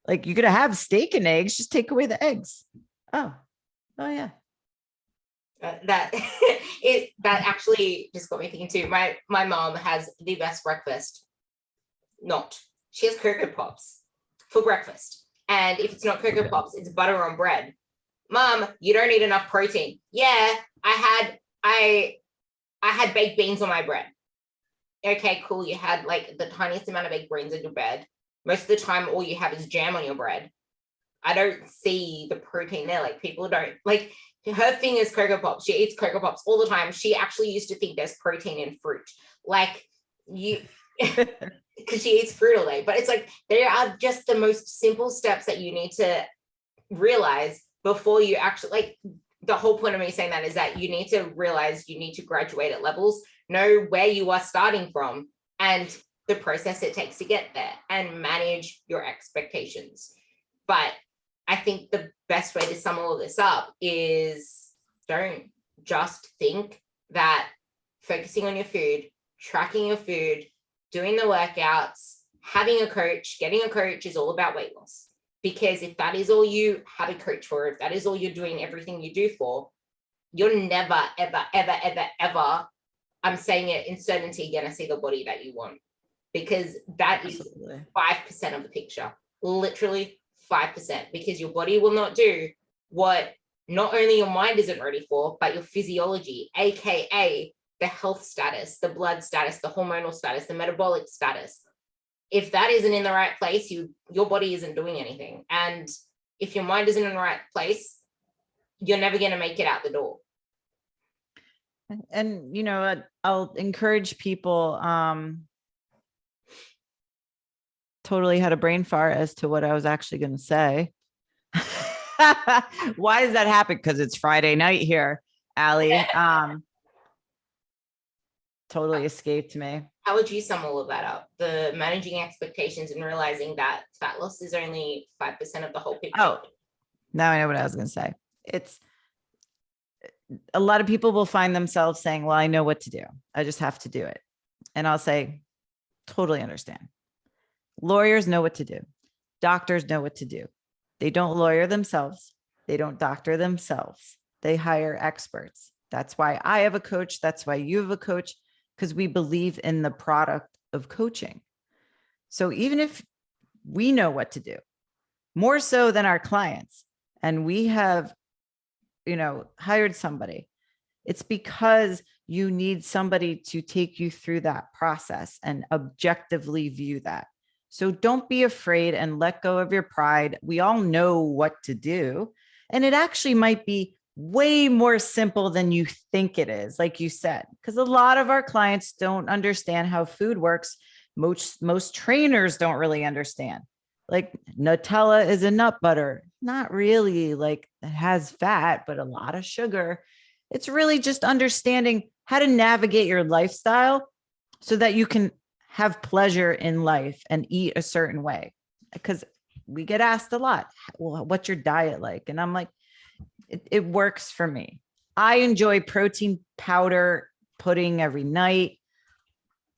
Like you're going to have steak and eggs, just take away the eggs. Oh yeah. That actually just got me thinking too. My mom has the best breakfast. She has Cocoa Pops for breakfast. And if it's not Cocoa Pops, it's butter on bread. Mom, you don't need enough protein. Yeah, I had baked beans on my bread. Okay, cool. You had like the tiniest amount of baked beans in your bread. Most of the time, all you have is jam on your bread. I don't see the protein there. Like people don't like, her thing is Cocoa Pops. She eats Cocoa Pops all the time. She actually used to think there's protein in fruit. Like you, because she eats fruit all day. But it's like, there are just the most simple steps that you need to realize before you actually, like the whole point of me saying that is that you need to realize you need to graduate at levels, know where you are starting from and the process it takes to get there and manage your expectations. But I think the best way to sum all of this up is don't just think that focusing on your food, tracking your food, doing the workouts, having a coach, getting a coach is all about weight loss. Because if that is all you have a coach for, if that is all you're doing everything you do for, you're never, ever, ever, ever, ever, I'm saying it in certainty, going to see the body that you want. Because that Absolutely. Is 5% of the picture, literally 5%, because your body will not do what not only your mind isn't ready for, but your physiology, aka the health status, the blood status, the hormonal status, the metabolic status. If that isn't in the right place, your body isn't doing anything. And if your mind isn't in the right place, you're never going to make it out the door. And, you know, I'll encourage people, totally had a brain fart as to what I was actually going to say. Why does that happen? Because it's Friday night here, Allie. Totally escaped me. How would you sum all of that up? The managing expectations and realizing that fat loss is only 5% of the whole picture. Oh, now I know what I was going to say. It's a lot of people will find themselves saying, well, I know what to do. I just have to do it. And I'll say, totally understand. Lawyers know what to do. Doctors know what to do. They don't lawyer themselves. They don't doctor themselves. They hire experts. That's why I have a coach. That's why you have a coach, because we believe in the product of coaching. So even if we know what to do, more so than our clients, and we have, you know, hired somebody, it's because you need somebody to take you through that process and objectively view that. So don't be afraid and let go of your pride. We all know what to do. And it actually might be way more simple than you think it is, like you said, because a lot of our clients don't understand how food works. Most trainers don't really understand. Like Nutella is a nut butter. Not really, like it has fat, but a lot of sugar. It's really just understanding how to navigate your lifestyle so that you can have pleasure in life and eat a certain way. Because we get asked a lot, well, what's your diet like? And I'm like, it works for me. I enjoy protein powder pudding every night.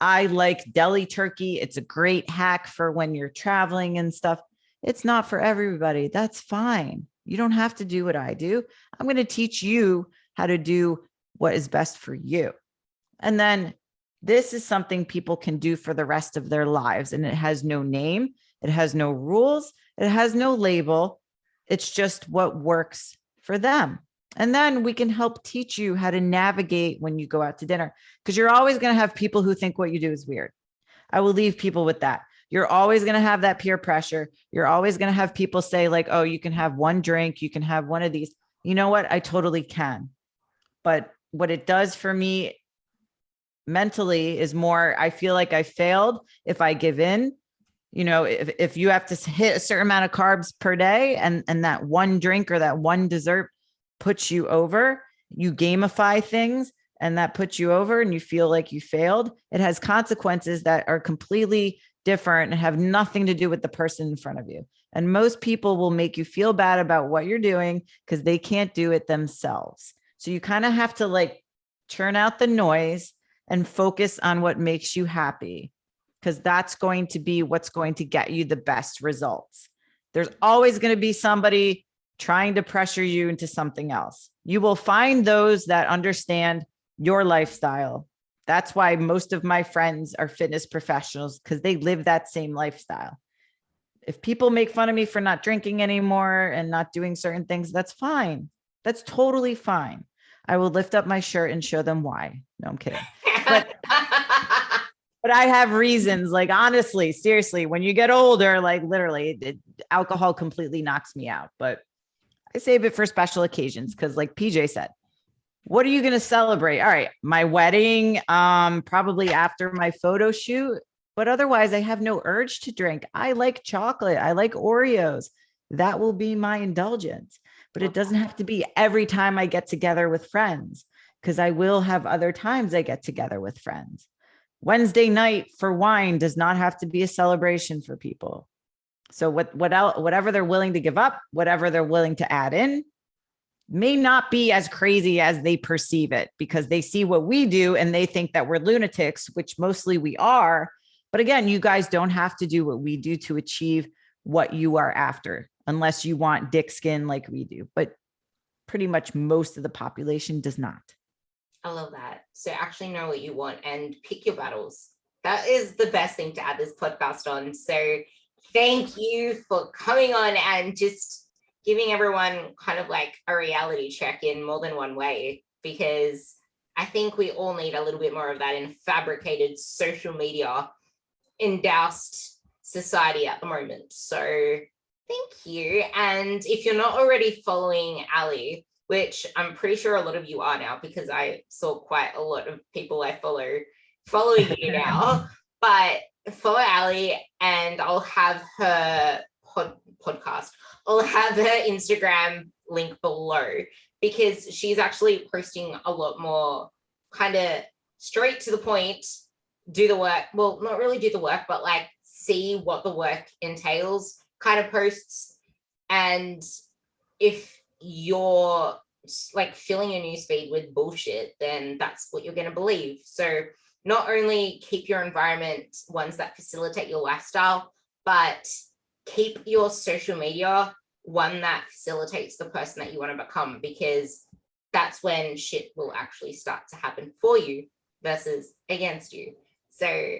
I like deli turkey. It's a great hack for when you're traveling and stuff. It's not for everybody. That's fine. You don't have to do what I do. I'm going to teach you how to do what is best for you. And then this is something people can do for the rest of their lives. And it has no name. It has no rules. It has no label. It's just what works for them. And then we can help teach you how to navigate when you go out to dinner, because you're always going to have people who think what you do is weird. I will leave people with that. You're always going to have that peer pressure. You're always going to have people say like, oh, you can have one drink. You can have one of these. You know what? I totally can. But what it does for me mentally is more, I feel like I failed if I give in. You know, if you have to hit a certain amount of carbs per day and that one drink or that one dessert puts you over, you gamify things and that puts you over and you feel like you failed. It has consequences that are completely different and have nothing to do with the person in front of you. And most people will make you feel bad about what you're doing because they can't do it themselves. So you kind of have to like churn out the noise and focus on what makes you happy, because that's going to be what's going to get you the best results. There's always going to be somebody trying to pressure you into something else. You will find those that understand your lifestyle. That's why most of my friends are fitness professionals, because they live that same lifestyle. If people make fun of me for not drinking anymore and not doing certain things, that's fine. That's totally fine. I will lift up my shirt and show them why. No, I'm kidding. But I have reasons, like, honestly, seriously, when you get older, like literally alcohol completely knocks me out, but I save it for special occasions. Cause like PJ said, what are you going to celebrate? All right. My wedding, probably after my photo shoot, but otherwise I have no urge to drink. I like chocolate. I like Oreos. That will be my indulgence, but it doesn't have to be every time I get together with friends, because I will have other times I get together with friends. Wednesday night for wine does not have to be a celebration for people. So whatever they're willing to give up, whatever they're willing to add in, may not be as crazy as they perceive it, because they see what we do and they think that we're lunatics, which mostly we are. But again, you guys don't have to do what we do to achieve what you are after, unless you want dick skin like we do. But pretty much most of the population does not. I love that. So actually know what you want and pick your battles. That is the best thing to add this podcast on. So thank you for coming on and just giving everyone kind of like a reality check in more than one way, because I think we all need a little bit more of that in fabricated social media endoused society at the moment. So thank you. And if you're not already following Ali, which I'm pretty sure a lot of you are now, because I saw quite a lot of people I follow following you now, but follow Ali, and I'll have her podcast. I'll have her Instagram link below, because she's actually posting a lot more kind of straight to the point, do the work. Well, not really do the work, but like see what the work entails kind of posts. And if you're like filling your newsfeed with bullshit, then that's what you're going to believe. So not only keep your environment ones that facilitate your lifestyle, but keep your social media one that facilitates the person that you want to become, because that's when shit will actually start to happen for you versus against you. So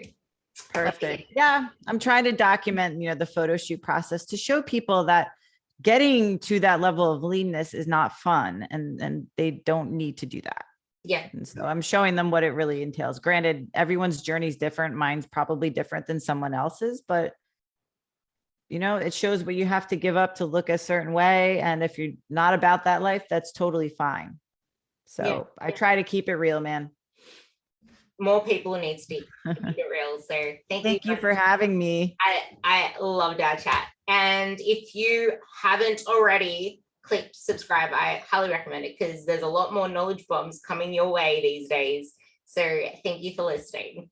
perfect. Yeah, I'm trying to document, the photo shoot process to show people that getting to that level of leanness is not fun, and they don't need to do that. Yeah. And so I'm showing them what it really entails. Granted, everyone's journey is different. Mine's probably different than someone else's, but it shows what you have to give up to look a certain way. And if you're not about that life, that's totally fine. So I try to keep it real, man. More people need to keep it real. So thank you for having me. I loved our chat. And if you haven't already, click subscribe. I highly recommend it, because there's a lot more knowledge bombs coming your way these days. So thank you for listening.